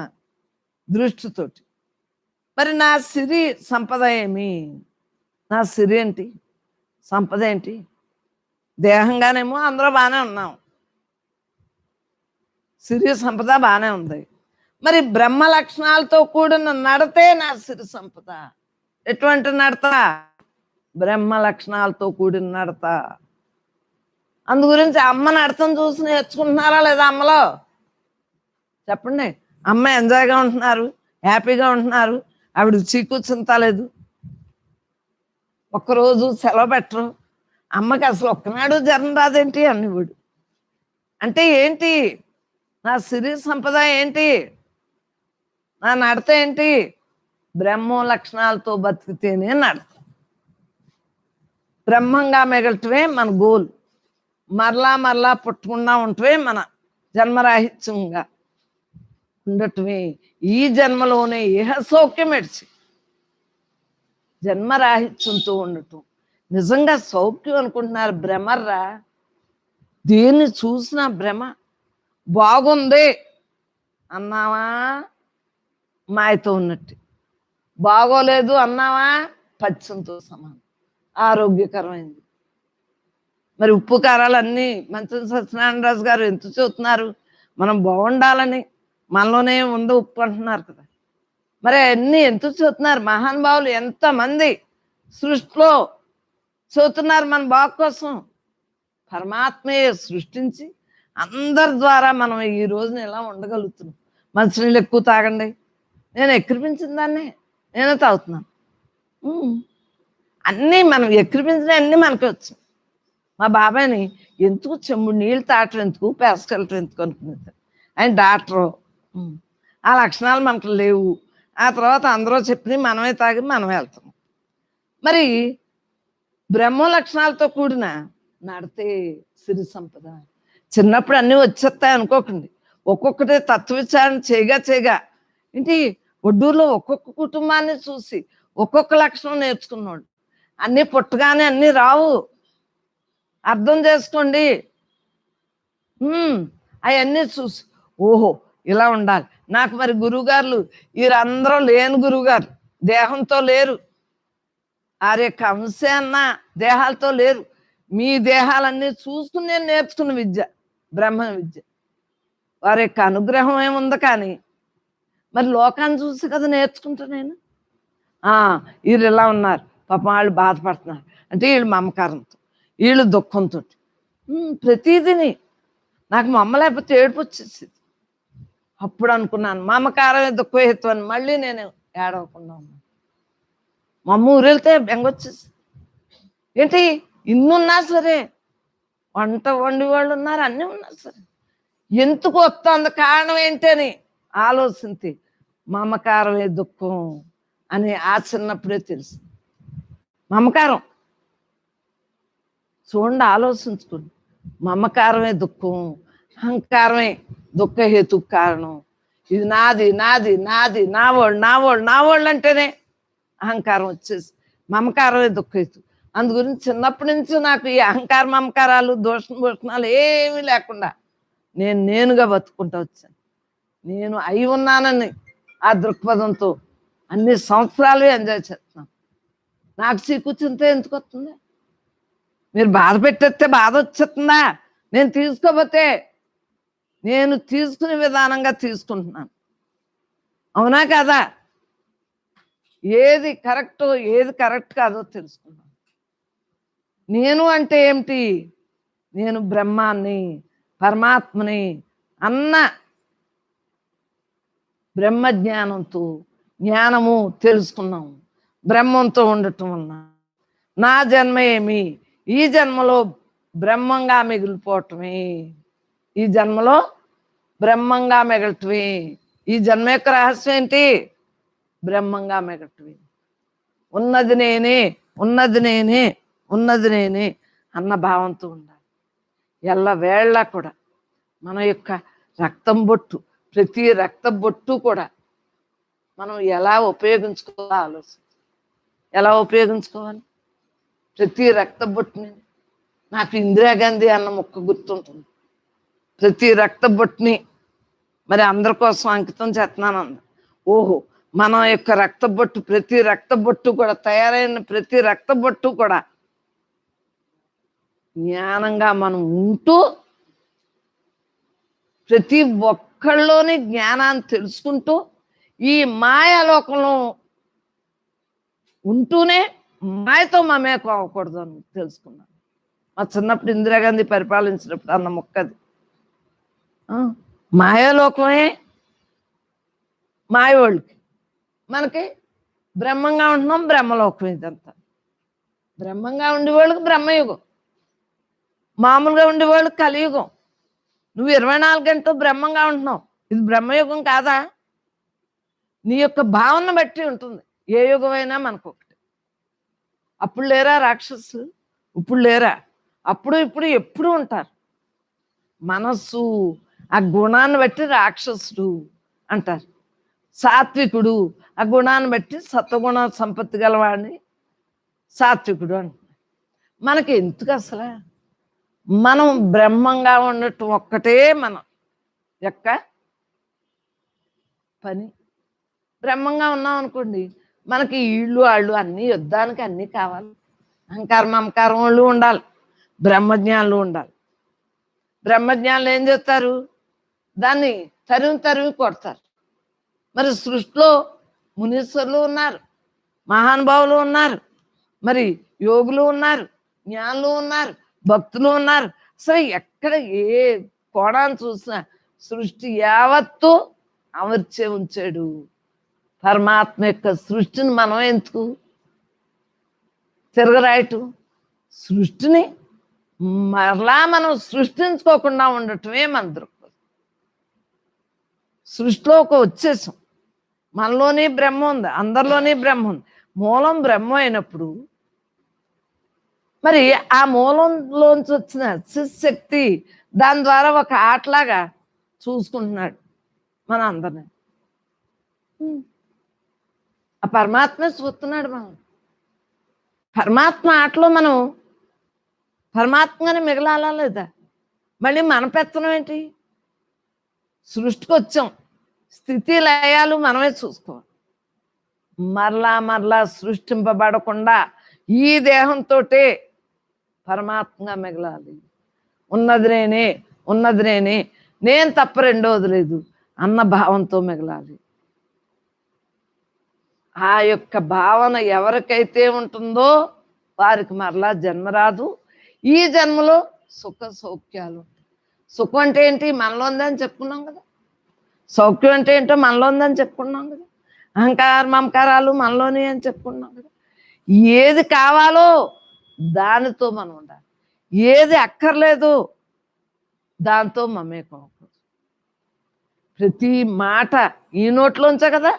దృష్టితోటి. మరి నా సిరి సంపద ఏమి? నా సిరి ఏంటి? సంపద ఏంటి? దేహంగానేమో అందరూ బాగానే ఉన్నాం, సిరి సంపద బాగానే ఉంది. మరి బ్రహ్మ లక్షణాలతో కూడిన నడతే నా సిరి సంపద. ఎటువంటి నడత? బ్రహ్మ లక్షణాలతో కూడిన నడత. అందు గురించి అమ్మ నడతను చూసి నేర్చుకుంటున్నారా లేదా అమ్మలో? చెప్పండి. అమ్మ ఎంజాయ్గా ఉంటున్నారు, హ్యాపీగా ఉంటున్నారు, ఆవిడ చీకు చింత లేదు, ఒక్కరోజు సెలవు పెట్టరు. అమ్మకి అసలు ఒక్కనాడు జరం రాదేంటి అన్నివాడు. అంటే ఏంటి? నా సిరి సంపద ఏంటి? నా నడత ఏంటి? బ్రహ్మ లక్షణాలతో బతికితేనే నడత. బ్రహ్మంగా మిగలటమే మన గోల్. మరలా మరలా పుట్టకుండా ఉంటవే మన జన్మరాహిత్యంగా ఉండటమే. ఈ జన్మలోనే ఇహ సౌఖ్యం ఎడిచి జన్మరాహిత్యంతో ఉండటం నిజంగా సౌఖ్యం అనుకుంటున్నారు. భ్రమర్రా. దేన్ని చూసినా భ్రమ. బాగుంది అన్నావా మాయతో ఉన్నట్టు, బాగోలేదు అన్నావా పచ్చంతో సమానం. ఆరోగ్యకరమైంది. మరి ఉప్పు కారాలు అన్నీ మంత్రి సత్యనారాయణరాజు గారు ఎంత చూస్తున్నారు? మనం బాగుండాలని. మనలోనే ఉందో ఉప్పు అంటున్నారు కదా. మరి అన్నీ ఎంత చూస్తున్నారు? మహానుభావులు ఎంతమంది సృష్టిలో చూస్తున్నారు మన బాగు కోసం. పరమాత్మే సృష్టించి అందరి ద్వారా మనం ఈ రోజున ఎలా ఉండగలుగుతున్నాం. మంచినీళ్ళు ఎక్కువ తాగండి. నేను ఎక్కిరిపించిన దాన్ని నేనే తాగుతున్నాను. అన్నీ మనం ఎక్కిరిపించిన అన్నీ మనకి వచ్చాయి. మా బాబాయ్ని ఎందుకు చెమ్ముడు నీళ్ళు తాగటం ఎందుకు, పేసుకెళ్ళటం ఎందుకు అనుకునేది. ఆయన డాక్టరు. ఆ లక్షణాలు మనకు లేవు. ఆ తర్వాత అందరూ చెప్పి మనమే తాగి మనమే వెళ్తాం. మరి బ్రహ్మ లక్షణాలతో కూడిన నడితే సిరి సంపద. చిన్నప్పుడు అన్నీ వచ్చేస్తాయి అనుకోకండి. ఒక్కొక్కటి తత్వ విచారణ చేయగా ఏంటి ఒడ్డూరులో ఒక్కొక్క కుటుంబాన్ని చూసి ఒక్కొక్క లక్షణం నేర్చుకున్నాడు. అన్నీ పుట్టగానే అన్నీ రావు, అర్థం చేసుకోండి. అవన్నీ చూసి ఓహో ఇలా ఉండాలి. నాకు మరి గురువుగారులు వీరందరూ లేని గురువుగారు, దేహంతో లేరు. వారి యొక్క అంశే అన్న దేహాలతో లేరు. మీ దేహాలన్నీ చూసుకుని నేను నేర్చుకున్న విద్య బ్రహ్మ విద్య. వారి యొక్క అనుగ్రహం ఏముంది. కానీ మరి లోకాన్ని చూసి కదా నేర్చుకుంటా నేను. వీళ్ళు ఇలా ఉన్నారు, పాపం వాళ్ళు బాధపడుతున్నారు అంటే వీళ్ళు మమకారంతో, వీళ్ళు దుఃఖంతో. ప్రతిదిని నాకు మా అమ్మ లేకపోతే ఏడుపు వచ్చేసింది. అప్పుడు అనుకున్నాను మమకారమే దుఃఖహేతు అని. మళ్ళీ నేను ఏడవకుండా ఉన్నాను. మా అమ్మ ఊరెళ్తే బెంగొచ్చేసి ఏంటి ఇన్నున్నా సరే, వంట వండి వాళ్ళు ఉన్నారు, అన్నీ ఉన్నా సరే ఎందుకు వస్తుంది, కారణం ఏంటి అని ఆలోచించి మమకారమే దుఃఖం అని ఆ చిన్నప్పుడే తెలుసు. మమకారం చూడండి, ఆలోచించుకోండి. మమకారమే దుఃఖం, అహంకారమే దుఃఖహేతు కారణం. ఇది నాది నాది నాది, నా వాళ్ళు అంటేనే అహంకారం వచ్చేసి మమకారమే దుఃఖహేతు. అందు గురించి చిన్నప్పటి నుంచి నాకు ఈ అహంకార మమకారాలు దోషణాలు ఏమీ లేకుండా నేనుగా బతుకుంటూ వచ్చాను. నేను అయి ఉన్నానని ఆ దృక్పథంతో అన్ని సంవత్సరాలు ఎంజాయ్ చేస్తున్నాను. నాకు చీకూర్చుంటే ఎందుకు వస్తుంది? మీరు బాధ పెట్టేస్తే బాధ వచ్చేస్తుందా? నేను తీసుకోపోతే నేను తీసుకునే విధానంగా తీసుకుంటున్నాను. అవునా కాదా? ఏది కరెక్టో ఏది కరెక్ట్ కాదో తెలుసుకున్నాను. నేను అంటే ఏమిటి? నేను బ్రహ్మాన్ని, పరమాత్మని అన్న బ్రహ్మజ్ఞానంతో జ్ఞానము తెలుసుకున్నాము. బ్రహ్మంతో ఉండటం వలన నా జన్మ ఏమి? ఈ జన్మలో బ్రహ్మంగా మిగిలిపోవటమే. ఈ జన్మలో బ్రహ్మంగా మిగలటమే. ఈ జన్మ యొక్క రహస్యం ఏంటి? బ్రహ్మంగా మిగలటమే. ఉన్నది నేనే, ఉన్నది నేనే, ఉన్నది నేనే అన్న భావంతో ఉండాలి. ఎల్లవేళ కూడా మన యొక్క రక్తం బొట్టు, ప్రతి రక్త బొట్టు కూడా మనం ఎలా ఉపయోగించుకోవాలో ఆలోచన. ఎలా ఉపయోగించుకోవాలి? ప్రతి రక్త బొట్టుని, నాకు ఇందిరాగాంధీ అన్న ముక్క గుర్తుంటుంది, ప్రతి రక్త బొట్టుని మరి అందరి కోసం అంకితం చేస్తున్నాను అంది. ఓహో, మన యొక్క రక్త బొట్టు, ప్రతి రక్త బొట్టు కూడా, తయారైన ప్రతి రక్త బొట్టు కూడా జ్ఞానంగా మనం ఉంటూ, ప్రతి ఒక్కళ్ళలోని జ్ఞానాన్ని తెలుసుకుంటూ, ఈ మాయాలోకంలో ఉంటూనే మాయతో మమేకం అవ్వకూడదు అని తెలుసుకున్నాను. మా చిన్నప్పుడు ఇందిరాగాంధీ పరిపాలించినప్పుడు అన్న మొక్కది. మాయాలోకమే మాయవాళ్ళకి, మనకి బ్రహ్మంగా ఉంటున్నాం, బ్రహ్మలోకం. ఇదంతా బ్రహ్మంగా ఉండేవాళ్ళకి బ్రహ్మయుగం, మామూలుగా ఉండేవాళ్ళకి కలియుగం. నువ్వు 24 గంటలు బ్రహ్మంగా ఉంటున్నావు, ఇది బ్రహ్మయుగం కాదా? నీ యొక్క భావన బట్టి ఉంటుంది. ఏ యుగమైనా మనకు ఒకటి. అప్పుడు లేరా రాక్షసులు? ఇప్పుడు లేరా? అప్పుడు ఇప్పుడు ఎప్పుడు ఉంటారు. మనస్సు ఆ గుణాన్ని బట్టి రాక్షసుడు అంటారు, సాత్వికుడు ఆ గుణాన్ని బట్టి సత్వగుణ సంపత్తి గలవాడిని సాత్వికుడు అంటారు. మనకి ఎందుకు అసలు? మనం బ్రహ్మంగా ఉండటం ఒక్కటే మన యొక్క పని. బ్రహ్మంగా ఉన్నాం అనుకోండి, మనకి ఇళ్ళు వాళ్ళు అన్నీ యుద్ధానికి అన్నీ కావాలి. అహంకారం మమకారం వాళ్ళు ఉండాలి, బ్రహ్మజ్ఞానులు ఉండాలి. బ్రహ్మజ్ఞానులు ఏం చేస్తారు? దాన్ని తరిమి తరిమి కొడతారు. మరి సృష్టిలో మునీశ్వరులు ఉన్నారు, మహానుభావులు ఉన్నారు, మరి యోగులు ఉన్నారు, జ్ఞానులు ఉన్నారు, భక్తులు ఉన్నారు. అసలు ఎక్కడ ఏ కోణాన్ని చూసినా సృష్టి యావత్తు అమర్చే ఉంచాడు పరమాత్మ యొక్క సృష్టిని. మనం ఎందుకు తిరగరాయటం? సృష్టిని మరలా మనం సృష్టించుకోకుండా ఉండటమే మన దృక్పథం. సృష్టిలో ఒక వచ్చేసాం, మనలోనే బ్రహ్మ ఉంది, అందరిలోనే బ్రహ్మ ఉంది. మూలం బ్రహ్మ అయినప్పుడు మరి ఆ మూలంలోంచి వచ్చిన శక్తి దాని ద్వారా ఒక ఆటలాగా చూసుకుంటున్నాడు మన అందరిని. ఆ పరమాత్మ చూస్తున్నాడు మనం. పరమాత్మ ఆటలో మనం పరమాత్మగానే మిగలాలా లేదా? మళ్ళీ మన పెత్తనం ఏంటి? సృష్టికి వచ్చాం, స్థితి లయాలు మనమే చూసుకోవాలి. మరలా మరలా సృష్టింపబడకుండా ఈ దేహంతో పరమాత్మగా మిగలాలి. ఉన్నది నేనే, ఉన్నది నేనే, నేను తప్ప రెండోది లేదు అన్న భావంతో మిగలాలి. ఆ యొక్క భావన ఎవరికైతే ఉంటుందో వారికి మరలా జన్మ రాదు. ఈ జన్మలో సుఖ సౌఖ్యాలు. సుఖం అంటే ఏంటి? మనలో ఉందని చెప్పుకున్నాం కదా. సౌఖ్యం అంటే ఏంటో మనలో ఉందని చెప్పుకున్నాం కదా. అహంకార మమకారాలు మనలోనే అని చెప్పుకున్నాం కదా. ఏది కావాలో దానితో మనం ఉండాలి, ఏది అక్కర్లేదు దాంతో మమేకం అవ్వకూడదు. ప్రతి మాట ఈ నోట్లోంచే కదా.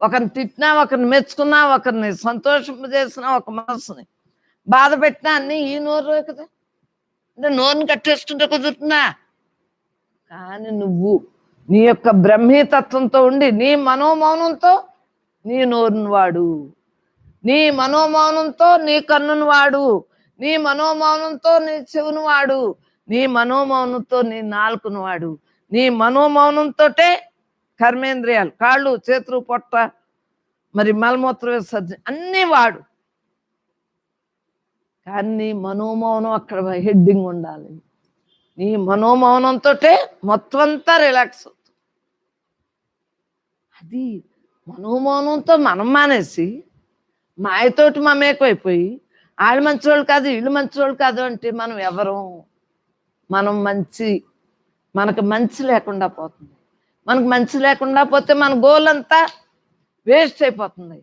ఒకరిని తిట్టినా, ఒకరిని మెచ్చుకున్నా, ఒకరిని సంతోషింపజేసినా, ఒక మనసుని బాధ పెట్టినా అన్నీ ఈ నోరు కదా. అంటే నోరుని కట్టేసుకుంటే కుదురుతుందా? కానీ నువ్వు నీ యొక్క బ్రహ్మీతత్వంతో ఉండి నీ మనోమౌనంతో నీ నోరుని వాడు, నీ మనోమౌనంతో నీ కన్నును వాడు, నీ మనోమౌనంతో నీ చెవును వాడు, నీ మనోమౌనంతో నీ నాలుకను వాడు, నీ మనోమౌనంతో కర్మేంద్రియాలు, కాళ్ళు చేతులు పొట్ట మరి మలమూత్ర విసర్జన అన్నీ వాడు. కానీ నీ మనోమౌనం అక్కడ హెడ్డింగ్ ఉండాలి. నీ మనోమౌనంతో మొత్తం అంతా రిలాక్స్ అవుతుంది. అది మనోమౌనంతో మనం మానేసి మాయతోటి మమేకమైపోయి వాళ్ళు మంచివాళ్ళు కాదు, వీళ్ళు మంచివాళ్ళు కాదు అంటే మనం ఎవరు? మనం మనకు మంచి లేకుండా పోతుంది. మనకు మంచి లేకుండా పోతే మన గోల్ అంతా వేస్ట్ అయిపోతుంది.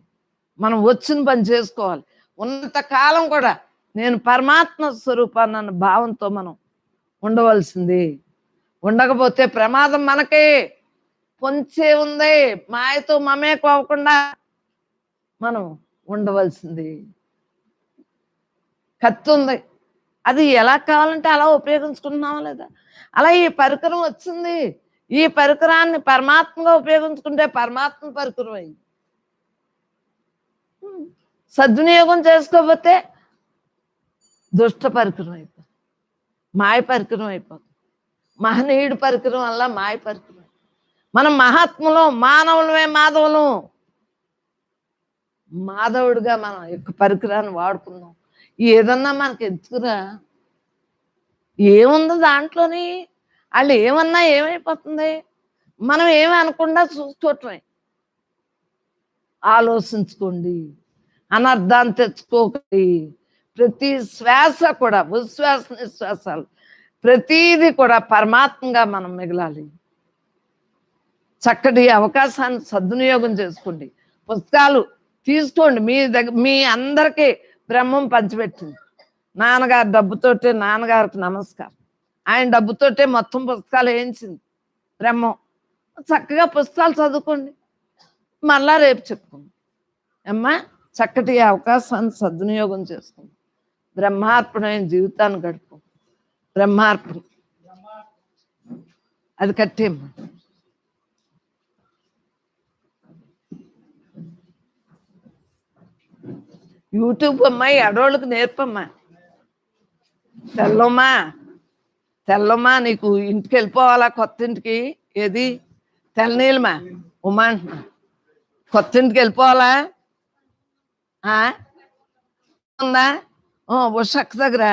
మనం వచ్చిన పని చేసుకోవాలి. ఉన్నంత కాలం కూడా నేను పరమాత్మ స్వరూపాన్ని అన్న భావంతో మనం ఉండవలసింది. ఉండకపోతే ప్రమాదం మనకే పొంచే ఉంది. మాయతో మమేకం అవ్వకుండా మనం ఉండవలసింది. కత్తి ఉంది, అది ఎలా కావాలంటే అలా ఉపయోగించుకుంటున్నామా లేదా? అలా ఈ పరికరం వచ్చింది, ఈ పరికరాన్ని పరమాత్మగా ఉపయోగించుకుంటే పరమాత్మ పరికరం అయింది. సద్వినియోగం చేసుకోకపోతే దుష్ట పరికరం అయిపోతుంది, మాయ పరికరం అయిపోతుంది. మహనీయుడి పరికరం వల్ల మాయ పరికరం. మనం మహాత్ములం, మానవులమే మాధవులం. మాధవుడిగా మనం యొక్క పరికరాన్ని వాడుకుందాం. ఏదన్నా మనకి ఎందుకురా, ఏముంది దాంట్లోని, వాళ్ళు ఏమన్నా ఏమైపోతుంది, మనం ఏమి అనకుండా చూసుకోవటమే. ఆలోచించుకోండి, అనర్థాన్ని తెచ్చుకోకండి. ప్రతి శ్వాస కూడా, ఉశ్వాస నిశ్వాసాలు ప్రతీది కూడా పరమాత్మగా మనం మిగలాలి. చక్కటి అవకాశాన్ని సద్వినియోగం చేసుకోండి. పుస్తకాలు తీసుకోండి. మీ అందరికీ బ్రహ్మం పంచిపెట్టింది. నాన్నగారు డబ్బుతోటే, నాన్నగారికి నమస్కారం. ఆయన డబ్బుతోటే మొత్తం పుస్తకాలు వేయించింది బ్రహ్మం. చక్కగా పుస్తకాలు చదువుకోండి. మళ్ళా రేపు చెప్పుకోండి. అమ్మా, చక్కటి అవకాశాన్ని సద్వినియోగం చేసుకోండి. బ్రహ్మార్పణమైన జీవితాన్ని గడుపు. బ్రహ్మార్పణ అది కట్టేమ్మా. యూట్యూబ్ అమ్మాయి ఎడోళ్ళకి నేర్పమ్మా. తెల్లమ్మా, తెల్లమ్మా, నీకు ఇంటికి వెళ్ళిపోవాలా కొత్త ఇంటికి? ఏది తెల్లనీళ్ళమా ఉమా అంటున్నా. కొత్త ఇంటికి వెళ్ళిపోవాలా? ఉందా? ఉషక్క దగ్గర